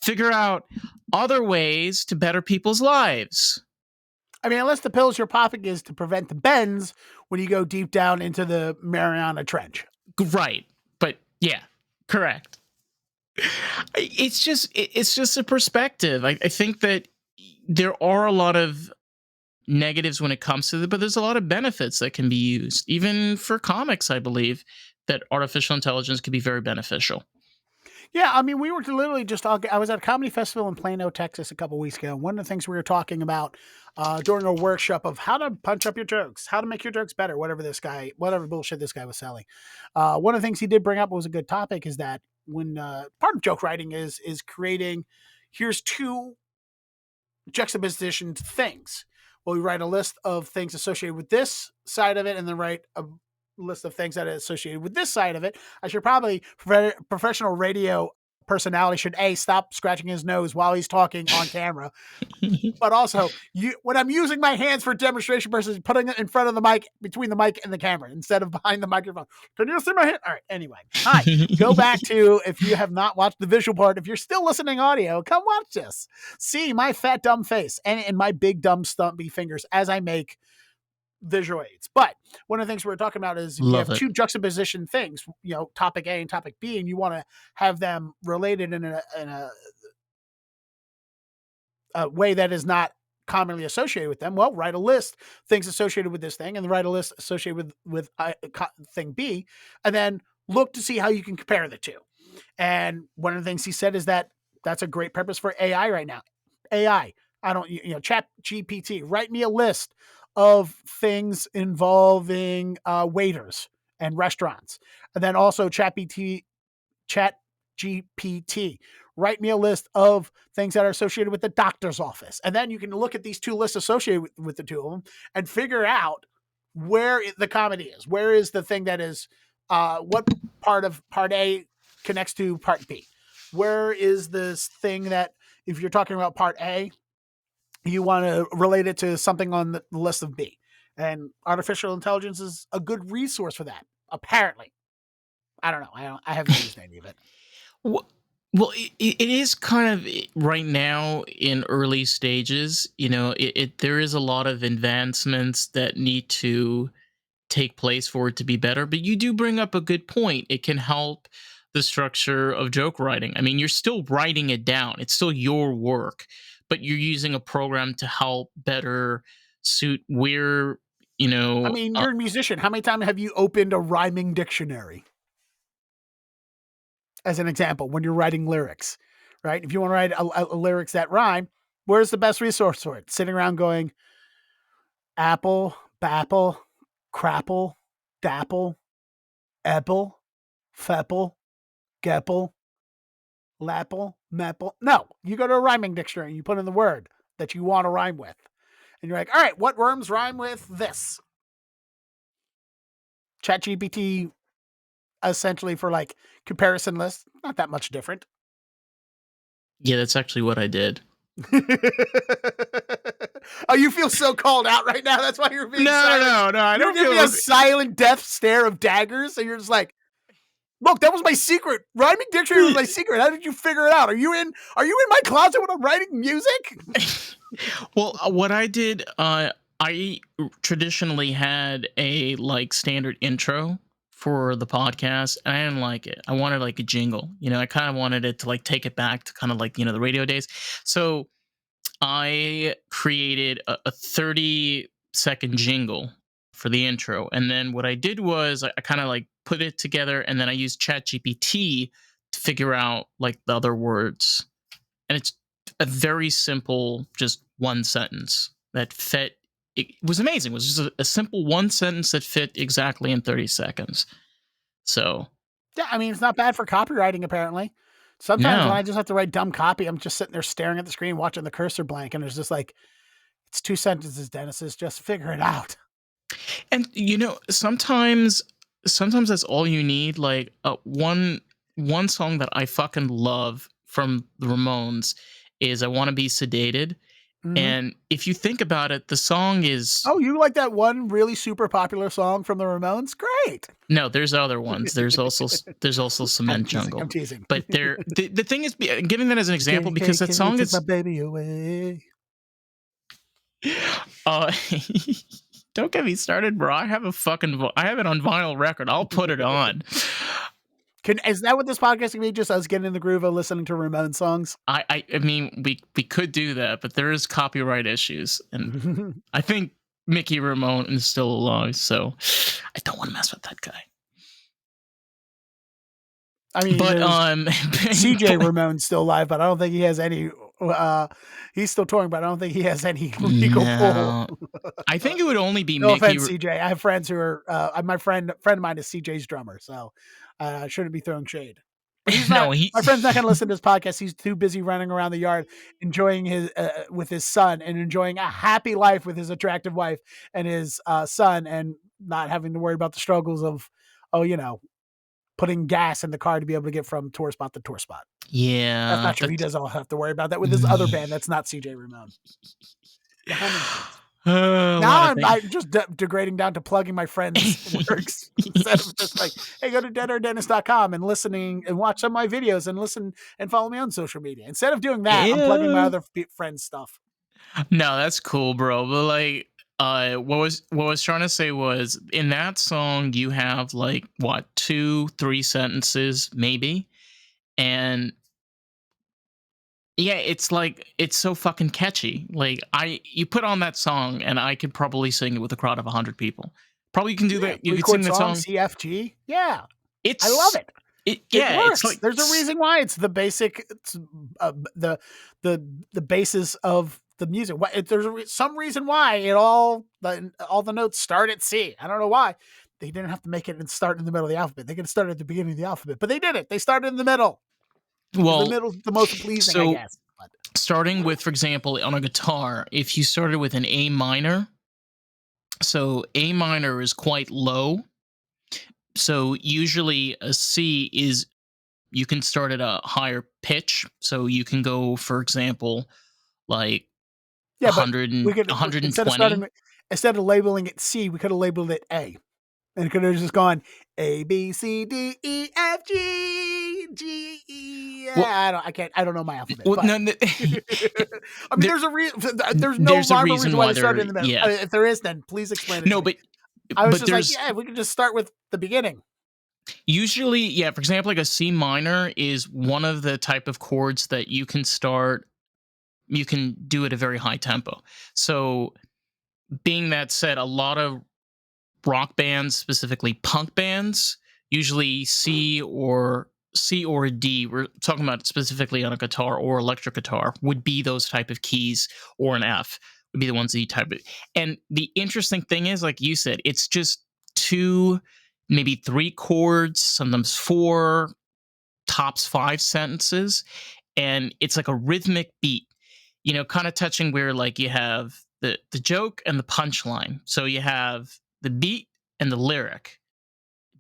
figure out other ways to better people's lives. I mean, unless the pills you're popping is to prevent the bends when you go deep down into the Mariana Trench. Right. But yeah, correct. It's just a perspective. I think that there are a lot of negatives when it comes to it, but there's a lot of benefits that can be used. Even for comics, I believe that artificial intelligence could be very beneficial. Yeah, I mean, we were literally I was at a comedy festival in Plano, Texas a couple weeks ago. And one of the things we were talking about during a workshop of how to punch up your jokes, how to make your jokes better, whatever bullshit this guy was selling. One of the things he did bring up was a good topic is that when part of joke writing is creating, here's two juxtaposition things. Well, we write a list of things associated with this side of it and then write a list of things that are associated with this side of it. I should probably, professional radio personality should stop scratching his nose while he's talking on camera. But also, when I'm using my hands for demonstration purposes, putting it in front of the mic, between the mic and the camera, instead of behind the microphone. Can you see my hand? All right. Anyway, hi. Go back to, if you have not watched the visual part, if you're still listening audio, come watch this. See my fat, dumb face and my big, dumb, stumpy fingers as I make visual aids. But one of the things we're talking about is if you have two juxtaposition things, topic A and topic B, and you want to have them related in a way that is not commonly associated with them. Well, write a list, things associated with this thing, and then write a list associated with thing B, and then look to see how you can compare the two. And one of the things he said is that that's a great purpose for AI right now. AI, Chat GPT, write me a list of things involving waiters and restaurants. And then also Chat GPT, write me a list of things that are associated with the doctor's office. And then you can look at these two lists associated with the two of them and figure out where the comedy is. Where is the thing that is, what part of part A connects to part B? Where is this thing that, if you're talking about part A, you want to relate it to something on the list of B? And artificial intelligence is a good resource for that, apparently. I don't know. I haven't used any of it. Well, it is kind of right now in early stages. There is a lot of advancements that need to take place for it to be better. But you do bring up a good point. It can help the structure of joke writing. I mean, you're still writing it down. It's still your work, but you're using a program to help better suit where, I mean, you're a musician. How many times have you opened a rhyming dictionary? As an example, when you're writing lyrics, right? If you want to write a lyrics that rhyme, where's the best resource for it? Sitting around going, apple, bapple, crapple, dapple, apple, fepple, gepple. lapple, maple. No, you go to a rhyming dictionary and you put in the word that you want to rhyme with. And you're like, all right, what worms rhyme with this? ChatGPT essentially for like comparison lists, not that much different. Yeah, that's actually what I did. Oh, you feel so called out right now. That's why you're being silent. No. I You're don't giving feel me a silent death stare of daggers, and you're just like, look, that was my secret. Rhyming dictionary was my secret. How did you figure it out? Are you in my closet when I'm writing music? Well, what I did, I traditionally had a like standard intro for the podcast, and I didn't like it. I wanted like a jingle. I kind of wanted it to like take it back to kind of like the radio days. So I created a 30-second jingle for the intro. And then what I did was I kind of like put it together, and then I used ChatGPT to figure out like the other words. And it's a very simple, just one sentence that fit. It was amazing. It was just a simple one sentence that fit exactly in 30 seconds. So, yeah, I mean, it's not bad for copywriting, apparently. Sometimes when no. I just have to write dumb copy, I'm just sitting there staring at the screen, watching the cursor blank, and there's just like, it's 2 sentences, Dennis. Just figure it out. And sometimes that's all you need. Like one song that I fucking love from the Ramones is "I Want to Be Sedated." Mm-hmm. And if you think about it, the song is you like that one really super popular song from the Ramones? Great. no. There's other ones. There's also Cement Jungle. I'm teasing. But the thing is, giving that as an example because that song take is my baby away. Don't get me started, bro. I have it on vinyl record. I'll put it on. Is that what this podcast can be? Just us getting in the groove of listening to Ramones songs? I mean, we could do that, but there is copyright issues, and I think Mickey Ramone is still alive, so I don't want to mess with that guy. I mean, but CJ Ramone's still alive, but I don't think he has any. He's still touring, but I don't think he has any legal pull. I think it would only be no Mickey. offense, CJ. I have friends who are. My friend of mine is CJ's drummer, so I shouldn't be throwing shade. But he's not. My friend's not going to listen to this podcast. He's too busy running around the yard, enjoying his with his son, and enjoying a happy life with his attractive wife and his son, and not having to worry about the struggles of, putting gas in the car to be able to get from tour spot to tour spot. Yeah. That's not true. He doesn't have to worry about that with his other band. That's not CJ Ramone. Now I'm just degrading down to plugging my friends' works instead of just like, hey, go to deadairdennis.com and listening and watch some of my videos and listen and follow me on social media. Instead of doing that, I'm plugging my other friends' stuff. No, that's cool, bro. But like, what was trying to say was in that song you have like what 2-3 sentences maybe, and yeah, it's like it's so fucking catchy. Like you put on that song and I could probably sing it with a crowd of 100 people. Probably you can do that. You could sing that song CFG. Yeah, I love it. It works. It's like, there's a reason why it's the basic. It's the basis of the music. There's some reason why all the notes start at C. I don't know why. They didn't have to make it and start in the middle of the alphabet. They could have started at the beginning of the alphabet, but they did it. They started in the middle. Well, the middle's the most pleasing, I guess. Starting with, for example, on a guitar, if you started with an A minor, so A minor is quite low. So usually a C is, you can start at a higher pitch. So you can go, for example, like 100 and 120. Instead of labeling it C, we could have labeled it A. And it could have just gone A, B, C, D, E, F, G, G, E. Well, I don't know my alphabet. Well, no, I mean, there's a reason. There's no reason why they started in the middle. Yeah. If there is, then please explain it. No, but I was just like, we could just start with the beginning. Usually, yeah. For example, like a C minor is one of the type of chords that you can start. You can do at a very high tempo. So, being that said, a lot of rock bands, specifically punk bands, usually C or D, we're talking about specifically on a guitar or electric guitar, would be those type of keys, or an F would be the ones that you type it. And the interesting thing is, like you said, it's just 2, maybe 3 chords, sometimes 4, tops 5 sentences, and it's like a rhythmic beat, kind of touching where like you have the joke and the punchline. So you have the beat and the lyric,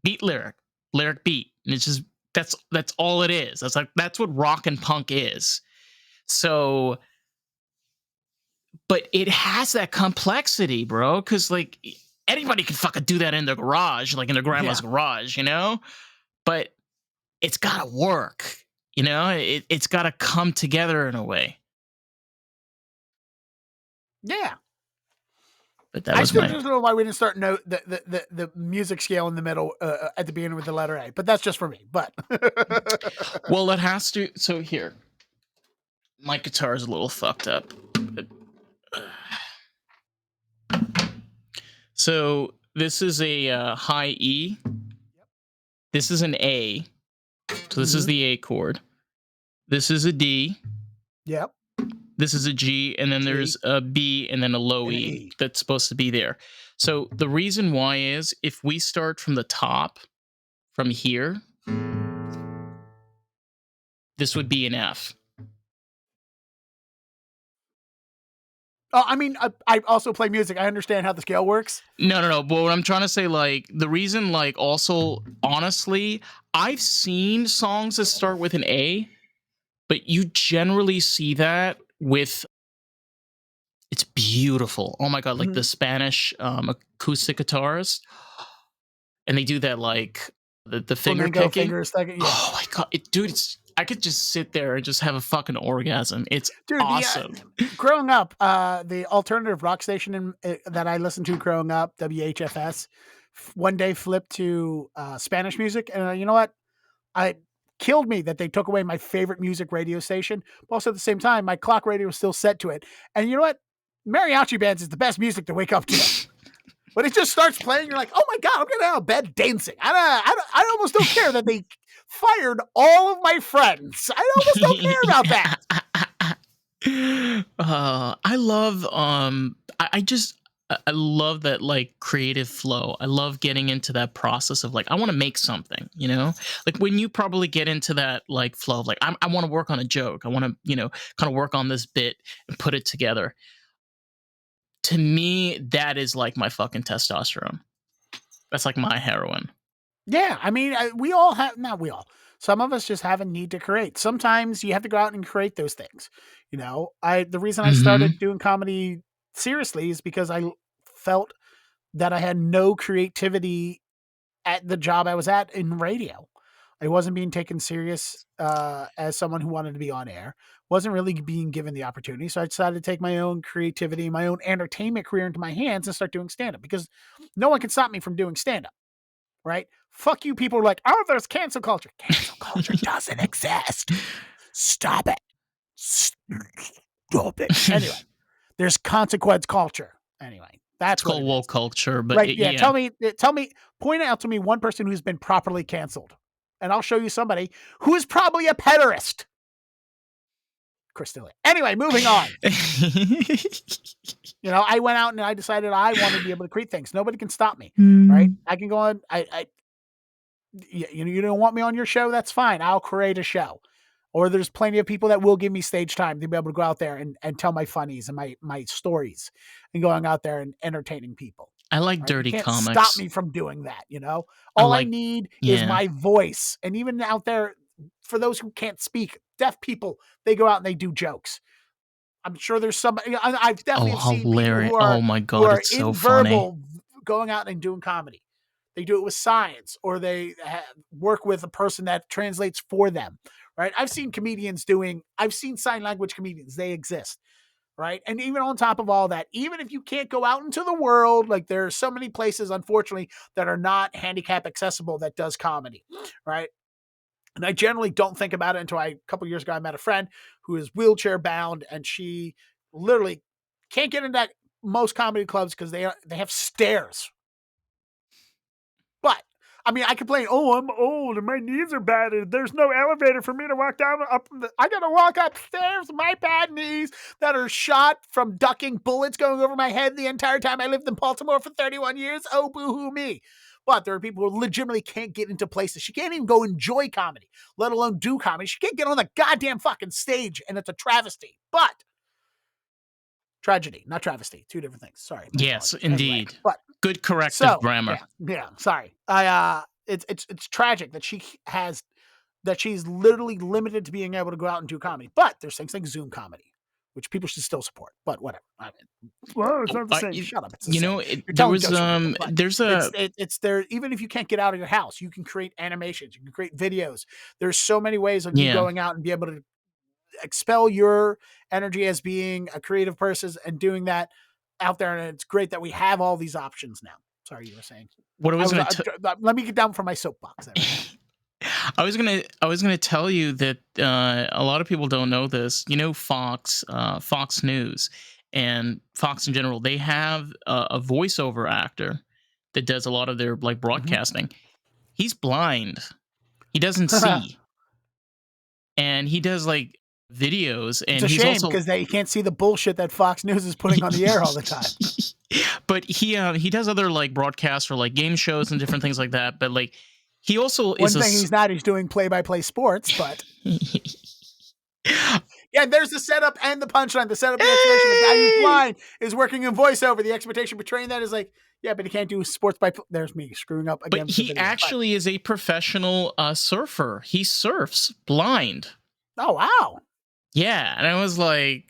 beat lyric, lyric beat, and it's just that's all it is. That's what rock and punk is. So, but it has that complexity, bro, because like anybody can fucking do that in their garage, like in their grandma's garage, but it's gotta work, it's gotta come together in a way. Yeah. But that I was still don't know why we didn't start the music scale in the middle at the beginning with the letter A, but that's just for me. But well, it has to. So here, my guitar is a little fucked up. So this is a high E. This is an A. So this is the A chord. This is a D. Yep. This is a G, and then there's a B, and then a low E that's supposed to be there. So the reason why is if we start from the top, from here, this would be an F. Oh, I mean, I also play music. I understand how the scale works. No. But what I'm trying to say, like, the reason, like, also, honestly, I've seen songs that start with an A, but you generally see that with, it's beautiful. Oh my God, like the Spanish acoustic guitars. And they do that, like, the finger picking. Oh my God, dude, I could just sit there and just have a fucking orgasm. It's awesome. Growing up, the alternative rock station that I listened to growing up, WHFS, one day flipped to Spanish music. And you know what? It killed me that they took away my favorite music radio station. But also at the same time, my clock radio was still set to it. And you know what? Mariachi bands is the best music to wake up to. But it just starts playing. You're like, oh my God, I'm going to have a bed dancing. I almost don't care that they fired all of my friends. I almost don't care about that. I love, I love that like creative flow. I love getting into that process of like, I want to make something, like when you probably get into that like flow of like, I want to work on a joke. I want to, kind of work on this bit and put it together. To me, that is like my fucking testosterone. That's like my heroin. Yeah. I mean, we all have, not we all, some of us just have a need to create. Sometimes you have to go out and create those things. The reason I started doing comedy seriously is because I felt that I had no creativity at the job I was at in radio. I wasn't being taken serious as someone who wanted to be on air. Wasn't really being given the opportunity. So I decided to take my own creativity, my own entertainment career into my hands and start doing stand-up because no one can stop me from doing stand-up, right? Fuck you people are like, oh, there's cancel culture. Cancel culture doesn't exist. Stop it. Stop it. Anyway, there's consequence culture. Anyway, that's called woke culture. But right, yeah. Tell me, point out to me one person who's been properly canceled. And I'll show you somebody who is probably a pederast. Christina. Anyway, moving on. I went out and I decided I wanted to be able to create things. Nobody can stop me, right? I can go on. You don't want me on your show? That's fine. I'll create a show. Or there's plenty of people that will give me stage time to be able to go out there and tell my funnies and my stories and going out there and entertaining people. I like dirty comics. Stop me from doing that. All I need is my voice. And even out there, for those who can't speak, deaf people, they go out and they do jokes. I'm sure there's somebody. I've definitely seen hilarious. People who are, oh my God, it's so funny. Going out and doing comedy. They do it with science, or they work with a person that translates for them. Right? I've seen sign language comedians. They exist. Right. And even on top of all that, even if you can't go out into the world, like there are so many places, unfortunately, that are not handicap accessible that does comedy. Right. And I generally don't think about it until a couple of years ago, I met a friend who is wheelchair bound and she literally can't get into most comedy clubs because they have stairs. But I mean, I complain, I'm old and my knees are bad and there's no elevator for me to walk down I got to walk upstairs with my bad knees that are shot from ducking bullets going over my head the entire time I lived in Baltimore for 31 years. Oh, boo-hoo me. But there are people who legitimately can't get into places. She can't even go enjoy comedy, let alone do comedy. She can't get on the goddamn fucking stage, and it's a travesty. But tragedy, not travesty, two different things. Sorry. Yes, Apologies. Anyway, indeed. but Good corrective so grammar. yeah. Sorry. It's tragic that she's literally limited to being able to go out and do comedy. But there's things like Zoom comedy, which people should still support. But whatever. I mean, well, it's not the same. Shut up. It's the same. You're There telling was jokes for people, but there's a it's there. Even if you can't get out of your house, you can create animations. You can create videos. There's so many ways of you yeah. going out and be able to expel your energy as being a creative person and doing that out there. And it's great that we have all these options now. Sorry, you were saying. What I was going let me get down from my soapbox. I was gonna tell you that a lot of people don't know this. You know, Fox News, and Fox in general, they have a voiceover actor that does a lot of their like broadcasting. He's blind. He doesn't see, and he does like videos. And it's a he's shame also because you can't see the bullshit that Fox News is putting on the air all the time. But he does other like broadcasts or like game shows and different things like that. But like he also One thing he's doing play-by-play sports, but yeah, there's the setup and the punchline. The setup, the explanation. The guy who's blind is working in voiceover. The expectation portraying that is like, yeah, but he can't do sports by. There's me screwing up again. But he actually is a professional surfer. He surfs blind. Oh wow! Yeah, and I was like,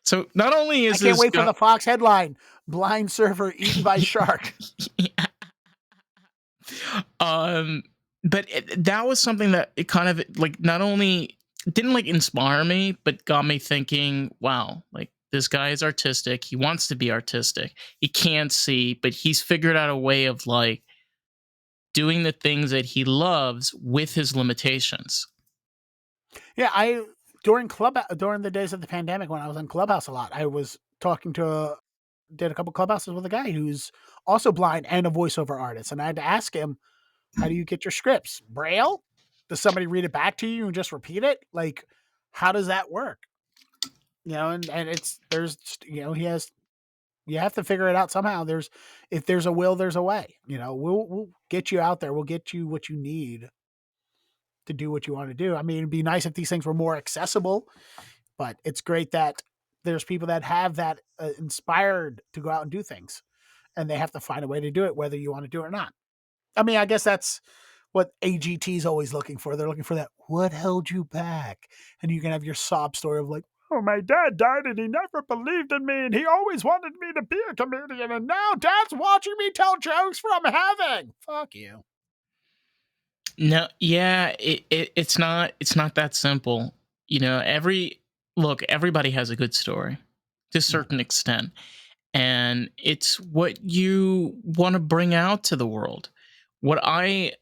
so not only is I can't wait for the Fox headline: "Blind surfer eaten by shark." But that was something that it kind of like not only didn't like inspire me, but got me thinking, wow, like this guy is artistic. He wants to be artistic. He can't see, but he's figured out a way of like doing the things that he loves with his limitations. Yeah, during the days of the pandemic when I was on Clubhouse a lot, I was talking to did a couple Clubhouses with a guy who's also blind and a voiceover artist, and I had to ask him, how do you get your scripts? Braille? Does somebody read it back to you and just repeat it? Like, how does that work? You know, and there's you have to figure it out somehow. If there's a will, there's a way. You know, we'll get you out there. We'll get you what you need to do what you want to do. I mean, it'd be nice if these things were more accessible, but it's great that there's people that have that inspired to go out and do things, and they have to find a way to do it, whether you want to do it or not. I mean, I guess that's what AGT is always looking for. They're looking for that, what held you back? And you can have your sob story of like, oh, my dad died and he never believed in me and he always wanted me to be a comedian and now dad's watching me tell jokes from heaven. Fuck you. No, yeah, it's not that simple. You know, everybody has a good story to a certain extent. And it's what you want to bring out to the world. What I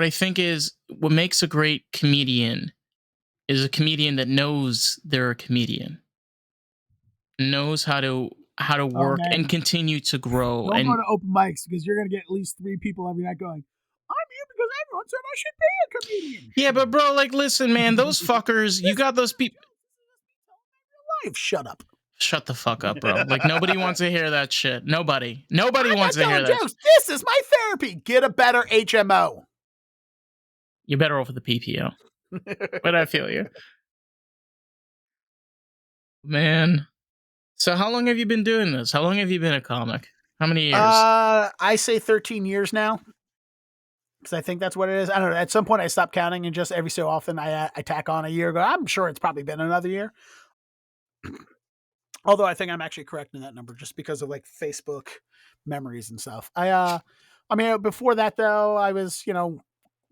think is what makes a great comedian is a comedian that knows they're a comedian, knows how to work and continue to grow. Don't go to open mics because you're gonna get at least 3 people every night going, I'm here because everyone said I should be a comedian. Yeah, but bro, like, listen, man, those fuckers, you got those people. Shut up. Shut the fuck up, bro. Like, nobody wants to hear that shit. Nobody wants to hear that. Jokes. This is my therapy. Get a better HMO. You're better off with the PPO. But I feel you. Man. So how long have you been doing this? How long have you been a comic? How many years? I say 13 years now. Because I think that's what it is. I don't know. At some point I stopped counting and just every so often I tack on a year ago. I'm sure it's probably been another year. Although I think I'm actually correct in that number just because of like Facebook memories and stuff. I mean, before that though, I was,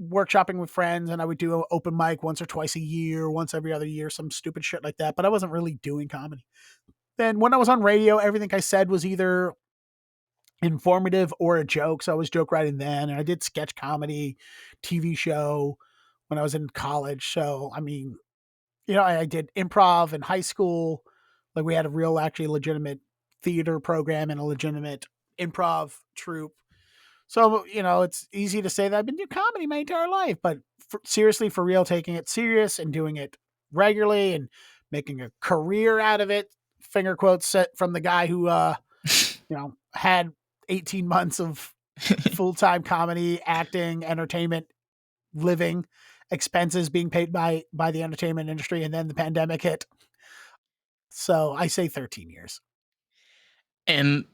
workshopping with friends and I would do an open mic once or twice a year, once every other year, some stupid shit like that. But I wasn't really doing comedy. Then when I was on radio, everything I said was either informative or a joke. So I was joke writing then. And I did sketch comedy, TV show when I was in college. So, I mean, I did improv in high school. Like we had a real, actually legitimate theater program and a legitimate improv troupe. So, it's easy to say that I've been doing comedy my entire life, but seriously, for real, taking it serious and doing it regularly and making a career out of it, finger quotes set from the guy who, had 18 months of full-time comedy, acting, entertainment, living, expenses being paid by the entertainment industry, and then the pandemic hit. So I say 13 years. And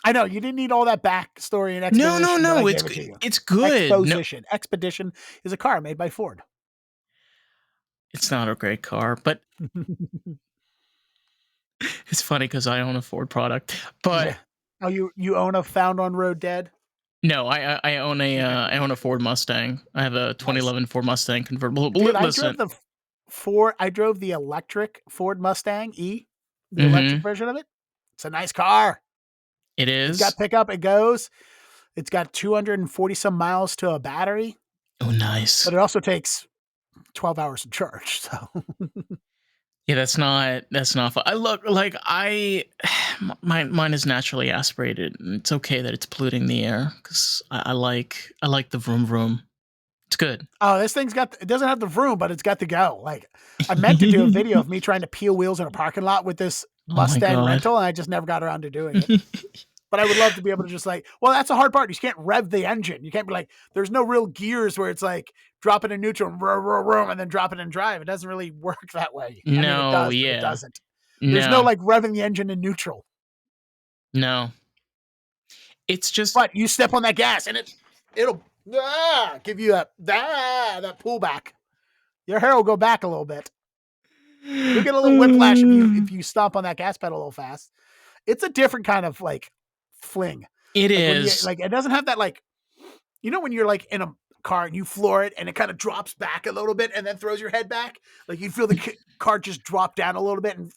I know you didn't need all that backstory and no, exposition, but I it's gave it to you. it's good. No, Exposition. Expedition is a car made by Ford. it's not a great car, but it's funny because I own a Ford product. But Yeah. Oh, you own a found on road dead? no, I own I own a Ford Mustang. I have a Nice. 2011 Ford Mustang convertible. Dude, I Listen, drove the electric Ford Mustang E, the electric mm-hmm, version of it. It's a nice car. it It's got is. pickup, it goes. It's got 240 some miles to a battery, Oh, nice. but it also takes 12 hours to charge. So Yeah, that's not fun. I look like mine is naturally aspirated, and it's okay that it's polluting the air because I like the vroom vroom. It's good. oh, this thing's got it doesn't have the vroom, but it's got the go. Like I meant to do a video of me trying to peel wheels in a parking lot with this Oh my Mustang god. rental, and I just never got around to doing it. But I would love to be able to just like, well, that's the hard part. You can't rev the engine. You can't be like, there's no real gears where it's like drop it in neutral and then drop it in drive. It doesn't really work that way. I mean, it No, does, but it yeah. doesn't. There's no No. like revving the engine in neutral. No. It's just But you step on that gas and it'll give you that pullback. Your hair will go back a little bit. You'll get a little whiplash if you stomp on that gas pedal a little fast. It's a different kind of like fling. it Like when you is. like it doesn't have that like when you're like in a car and you floor it and it kind of drops back a little bit and then throws your head back, like you feel the car just drop down a little bit and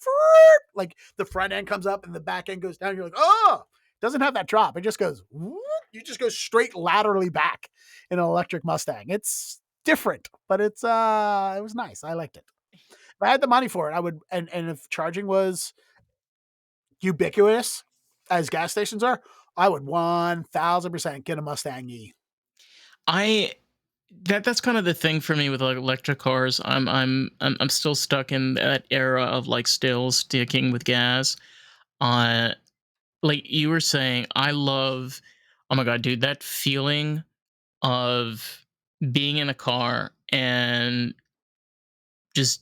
like the front end comes up and the back end goes down. You're like, oh, it doesn't have that drop. It just goes, you just go straight laterally back in an electric Mustang. It's different, but it was nice. I liked it. If I had the money for it, I would, and if charging was ubiquitous as gas stations are, I would 1000% get a Mustang E. I that's kind of the thing for me with like electric cars. I'm still stuck in that era of like still sticking with gas. Uh like you were saying, I love, oh my god, dude, that feeling of being in a car and just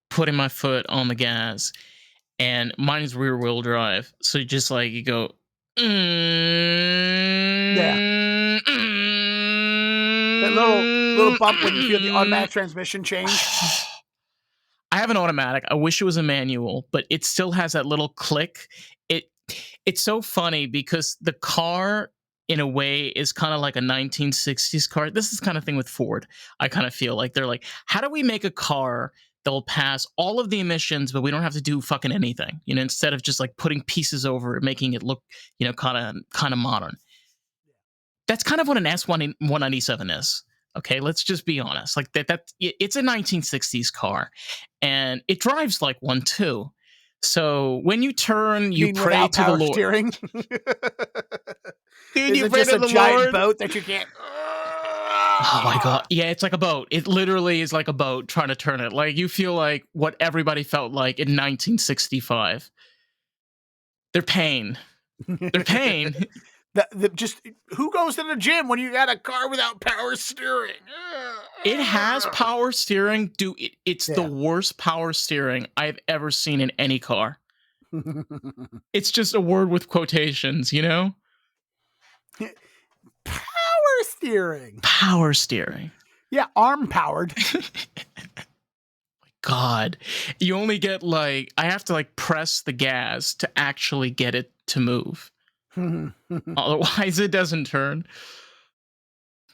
putting my foot on the gas, and mine is rear wheel drive. So just like you go, Yeah. That little bump when you feel the automatic transmission change. I have an automatic. I wish it was a manual, but it still has that little click. It it's so funny because the car in a way is kind of like a 1960s car. This is the kind of thing with Ford. I kind of feel like they're like, how do we make a car that will pass all of the emissions, but we don't have to do fucking anything? You know, instead of just like putting pieces over it, making it look, kind of modern. That's kind of what an S197 is. Okay, let's just be honest. Like it's a 1960s car, and it drives like one too. So when you turn, You you mean pray without to the power Lord. steering? Dude, Is you it pray just to a the giant Lord. boat that you can't? Oh my god. Yeah, it's like a boat. It literally is like a boat trying to turn it. Like you feel like what everybody felt like in 1965. They're pain. They're pain. Just who goes to the gym when you got a car without power steering? It has power steering. Dude, it's the Yeah. worst power steering I've ever seen in any car. It's just a word with quotations, you know? Power steering. Power steering. Yeah, arm powered. God. You only get like, I have to like press the gas to actually get it to move. Otherwise, it doesn't turn.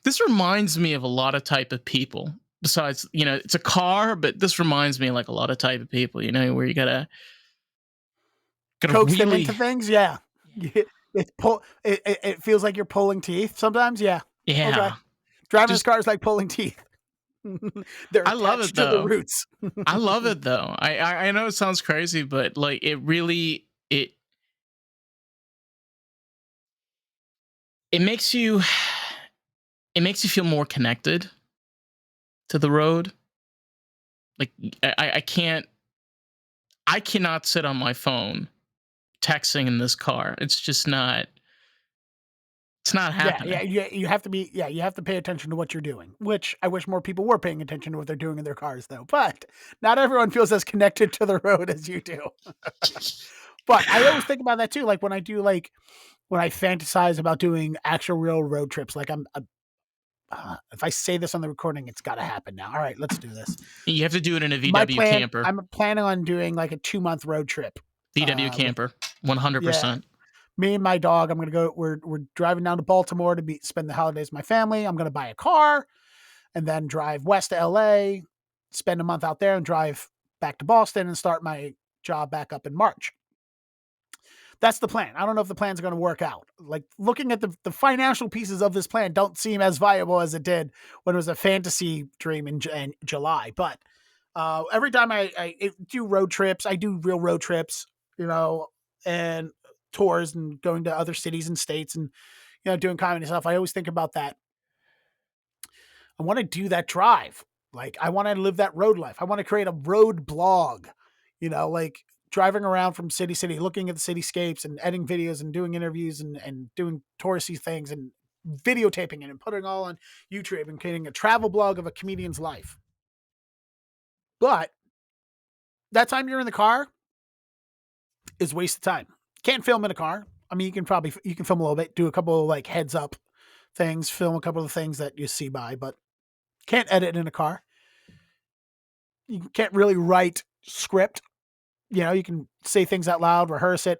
This reminds me of a lot of type of people. Besides, it's a car, but this reminds me of like a lot of type of people, where you gotta Coax them really, into things. Yeah. It feels like you're pulling teeth sometimes. Yeah. Okay. yeah. Driving this Just, car is like pulling teeth. They're I love it attached to the though. roots. I love it though. I know it sounds crazy, but like it really it makes you feel more connected to the road. Like I cannot sit on my phone texting in this car. It's just not. It's not happening. You have to be, you have to pay attention to what you're doing, which I wish more people were paying attention to what they're doing in their cars, though. But not everyone feels as connected to the road as you do. But I always think about that too. Like when I do, like when I fantasize about doing actual real road trips, like if I say this on the recording, it's got to happen now. All right, let's do this. You have to do it in a My VW plan, camper. I'm planning on doing like a 2-month road trip. VW camper, 100%. Me and my dog, I'm going to go, we're driving down to Baltimore to spend the holidays with my family. I'm going to buy a car and then drive west to LA, spend a month out there and drive back to Boston and start my job back up in March. That's the plan. I don't know if the plan's going to work out. Like looking at the financial pieces of this plan don't seem as viable as it did when it was a fantasy dream in July. But every time I do road trips, I do real road trips, and tours and going to other cities and states and, doing comedy stuff. I always think about that. I want to do that drive. Like I want to live that road life. I want to create a road blog, like driving around from city to city, looking at the cityscapes and editing videos and doing interviews and doing touristy things and videotaping it and putting it all on YouTube and creating a travel blog of a comedian's life. But that time you're in the car is wasted time. Can't film in a car. I mean, you can film a little bit, do a couple of like heads up things, film a couple of things that you see by, but can't edit in a car. You can't really write script. You can say things out loud, rehearse it,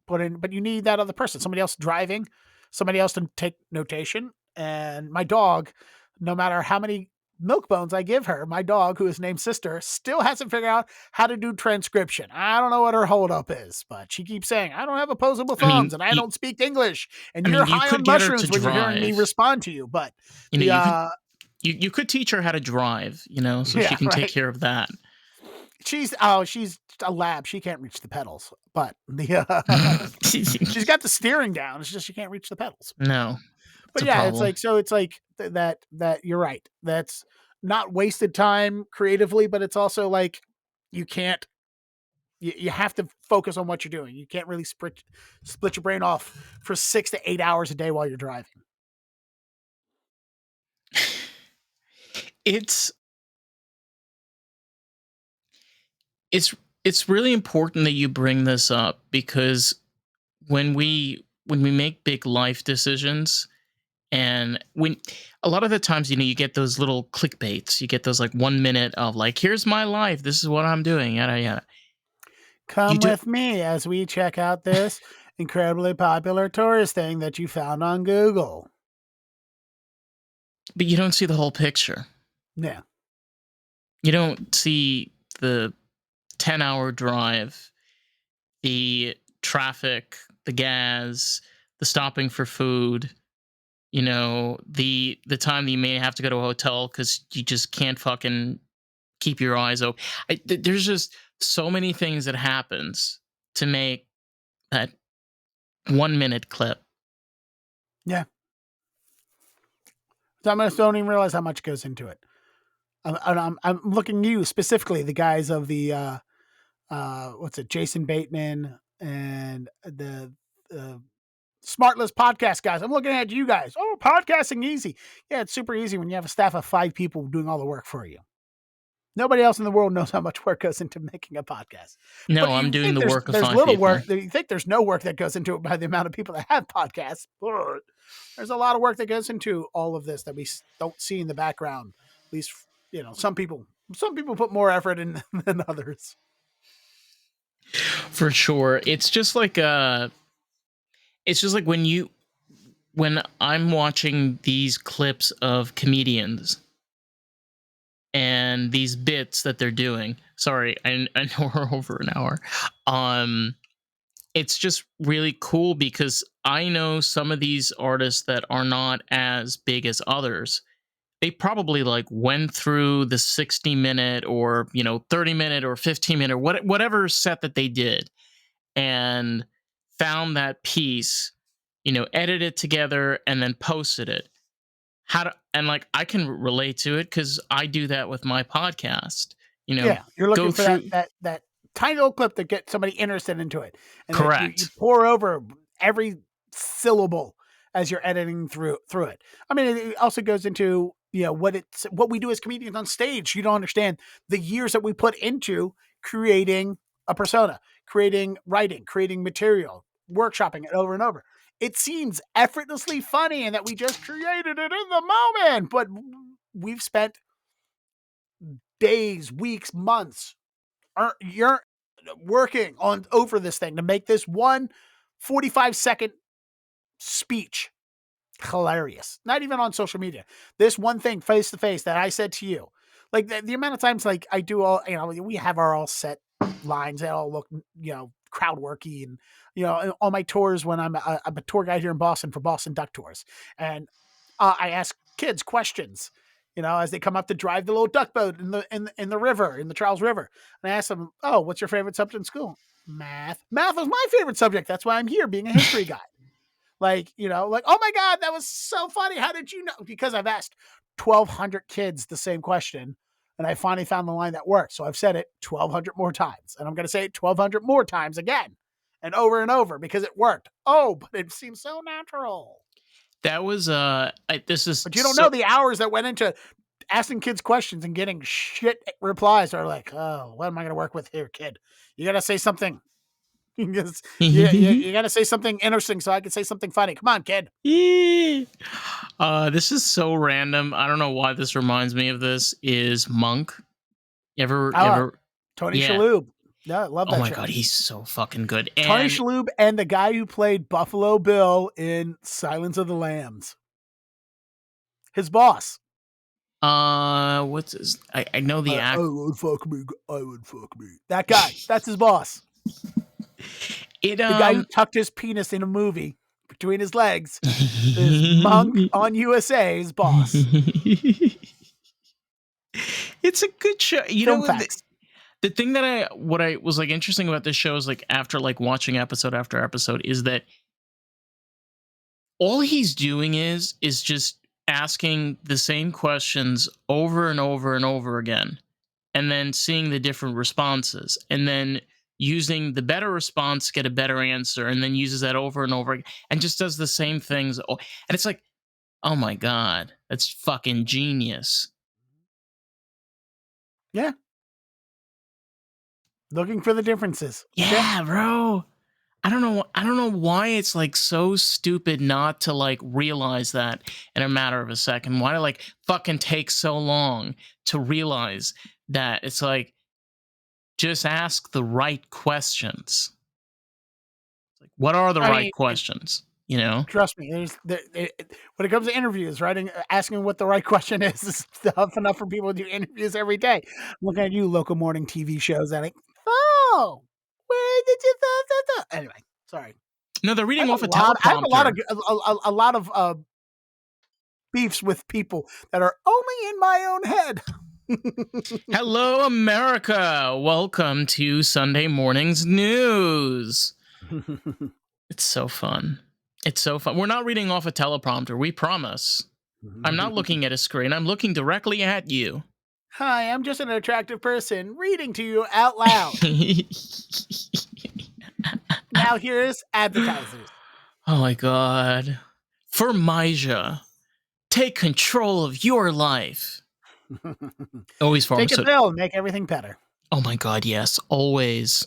but you need that other person, somebody else driving, somebody else to take notation. And my dog, no matter how many milk bones I give her, my dog, who is named Sister, still hasn't figured out how to do transcription. I don't know what her holdup is, but she keeps saying, I don't have opposable thumbs and I don't speak English. And you're high on mushrooms when you're hearing me respond to you. But you could teach her how to drive, so she can take care of that. She's a lab. She can't reach the pedals, but she's got the steering down. It's just she can't reach the pedals. No. But yeah, it's like that you're right. That's not wasted time creatively, but it's also like you have to focus on what you're doing. You can't really split your brain off for 6 to 8 hours a day while you're driving. It's really important that you bring this up because when we make big life decisions, and when a lot of the times, you get those little clickbaits, you get those like 1 minute of like, here's my life, this is what I'm doing, yada yada. Come with me as we check out this incredibly popular tourist thing that you found on Google. But you don't see the whole picture. Yeah. You don't see the 10-hour drive, the traffic, the gas, the stopping for food, the time that you may have to go to a hotel because you just can't fucking keep your eyes open. There's just so many things that happens to make that 1 minute clip. Yeah. Some of us don't even realize how much goes into it. I'm looking at you specifically, the guys of the Jason Bateman and the Smartless podcast guys. I'm looking at you guys. Oh, podcasting easy. Yeah, it's super easy when you have a staff of 5 people doing all the work for you. Nobody else in the world knows how much work goes into making a podcast. No, I'm doing the work of 5 people. There's little work. You think there's no work that goes into it by the amount of people that have podcasts. There's a lot of work that goes into all of this that we don't see in the background. At least, some people put more effort in than others. For sure. It's just like when I'm watching these clips of comedians and these bits that they're doing. Sorry, I know we're over an hour. It's just really cool because I know some of these artists that are not as big as others. They probably like went through the 60-minute or 30-minute or 15-minute or whatever set that they did and found that piece, edited it together and then posted it. I can relate to it because I do that with my podcast. You're looking for that tiny little clip to get somebody interested into it. And correct. You pour over every syllable as you're editing through it. I mean, it also goes into, what we do as comedians on stage. You don't understand the years that we put into creating a persona, creating writing, creating material, workshopping it over and over. It seems effortlessly funny and that we just created it in the moment, but we've spent days, weeks, months, you're working on over this thing to make this one 45-second speech hilarious. Not even on social media. This one thing face to face that I said to you, like the amount of times, like I do all, we have our all set lines that all look, crowd worky, and on my tours when I'm a tour guide here in Boston for Boston Duck Tours, and I ask kids questions, as they come up to drive the little duck boat in the river, in the Charles River, and I ask them, "Oh, what's your favorite subject in school?" Math. Math is my favorite subject. That's why I'm here, being a history guy. Like, oh my God, that was so funny. How did you know? Because I've asked 1,200 kids the same question, and I finally found the line that worked. So I've said it 1,200 more times, and I'm going to say it 1,200 more times again and over because it worked. Oh, but it seems so natural. That was, but you don't know the hours that went into asking kids questions and getting shit replies. Are like, oh, what am I going to work with here, kid? You got to say something. you got to say something interesting so I can say something funny. Come on, kid. This is so random. I don't know why this reminds me of this. Is Monk? Ever? Tony Shalhoub. Yeah, I love that. Oh my God, he's so fucking good. And Tony Shalhoub and the guy who played Buffalo Bill in Silence of the Lambs. His boss. What's his? I know the actor. I would fuck me. That guy. That's his boss. The guy who tucked his penis in a movie between his legs is Monk on USA's boss. It's a good show. The thing that what I was like interesting about this show is, like, after like watching episode after episode, is that all he's doing is just asking the same questions over and over and over again, and then seeing the different responses, and then using the better response to get a better answer, and then uses that over and over again, and just does the same things. And it's like, oh my God, that's fucking genius. Yeah. Looking for the differences. Yeah, bro. I don't know why it's like so stupid not to like realize that in a matter of a second. Why like fucking take so long to realize that? It's like, just ask the right questions. Like, what are the right questions? Trust me, when it comes to interviews, asking what the right question is tough enough for people to do interviews every day. I'm looking at you, local morning TV shows, and oh, where did you anyway? Sorry. No, they're reading off a teleprompter. I have a lot of beefs with people that are only in my own head. Hello, America. Welcome to Sunday morning's news. It's so fun. It's so fun. We're not reading off a teleprompter. We promise. I'm not looking at a screen. I'm looking directly at you. Hi, I'm just an attractive person reading to you out loud. Now here's advertisers. Oh my God. For Maja, take control of your life. Always take a pill and make everything better. Oh my God, yes, always.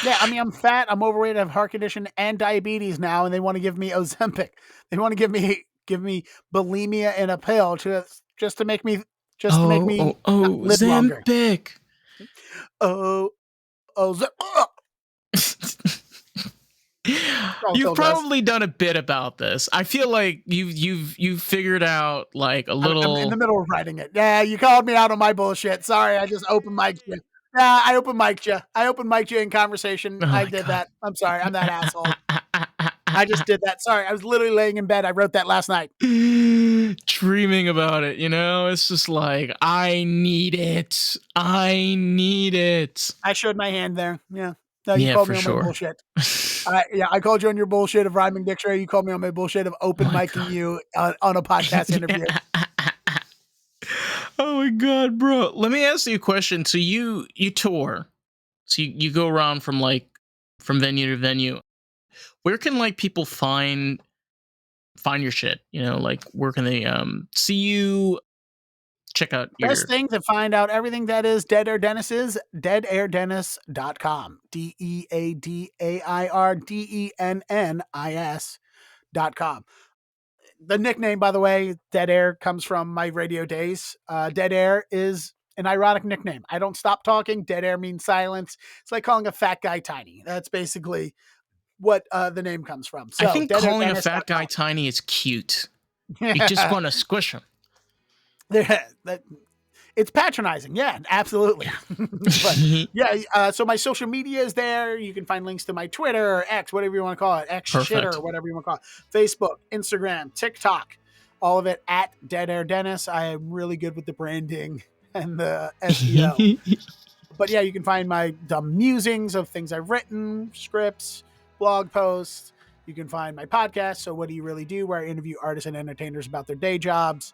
Yeah, I mean, I'm fat, I'm overweight, I have heart condition and diabetes now, and they want to give me Ozempic. They want to give me bulimia in a pill just to make me live longer. Ozempic. You've probably done a bit about this. I feel like you've figured out like a little. I'm in the middle of writing it. Yeah, you called me out on my bullshit. Sorry, I just open mic'd you. Yeah, I open mic'd you. In conversation. I did that. I'm sorry. I'm that asshole. I just did that. Sorry, I was literally laying in bed. I wrote that last night. Dreaming about it, it's just like, I need it. I showed my hand there. Yeah. No, you called me on my bullshit. I called you on your bullshit of rhyming dictionary. You called me on my bullshit of open micing you on a podcast interview. Oh my God, bro. Let me ask you a question. So you tour. So you go around from venue to venue. where can like people find your shit? You know, like where can they see you? Check out Best your thing to find out everything that is Deadair Dennis is deadairdennis.com. deadairdennis.com. The nickname, by the way, Dead Air, comes from my radio days. Dead Air is an ironic nickname. I don't stop talking. Dead air means silence. It's like calling a fat guy tiny. That's basically what the name comes from. I So, think calling a fat guy deadairdennis.com. tiny is cute. You just want to squish him. It's patronizing. Yeah, absolutely. But yeah, so my social media is there. You can find links to my Twitter or X, whatever you want to call it, X shitter, or whatever you want to call it. Facebook, Instagram, TikTok, all of it at Dead Air Dennis. I am really good with the branding and the SEO. But yeah, you can find my dumb musings of things I've written, scripts, blog posts. You can find my podcast, So What Do You Really Do, where I interview artists and entertainers about their day jobs.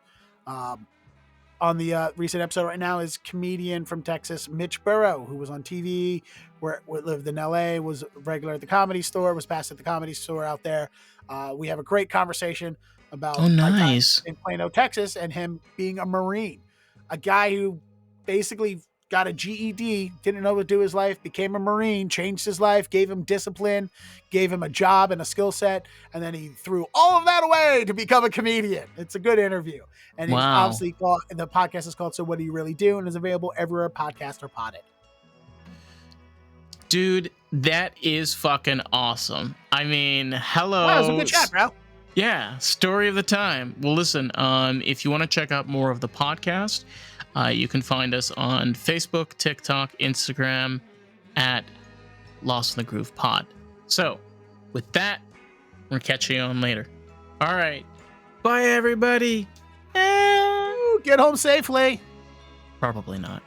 On the recent episode right now is comedian from Texas, Mitch Burrow, who was on TV, where lived in LA, was regular at the Comedy Store, was passed at the Comedy Store out there. We have a great conversation about my time in Plano, Texas, and him being a Marine, a guy who basically got a GED, didn't know what to do with his life, became a Marine, changed his life, gave him discipline, gave him a job and a skill set, and then he threw all of that away to become a comedian. It's a good interview. And he's obviously called, the podcast is called So What Do You Really Do, and is available everywhere podcasts are potted. Dude, that is fucking awesome. I mean, hello. Wow, it was a good chat, bro. Yeah, story of the time. Well, listen, if you want to check out more of the podcast, you can find us on Facebook, TikTok, Instagram at Lost in the Groove Pod. So, with that, we'll catch you on later. All right. Bye, everybody. Get home safely. Probably not.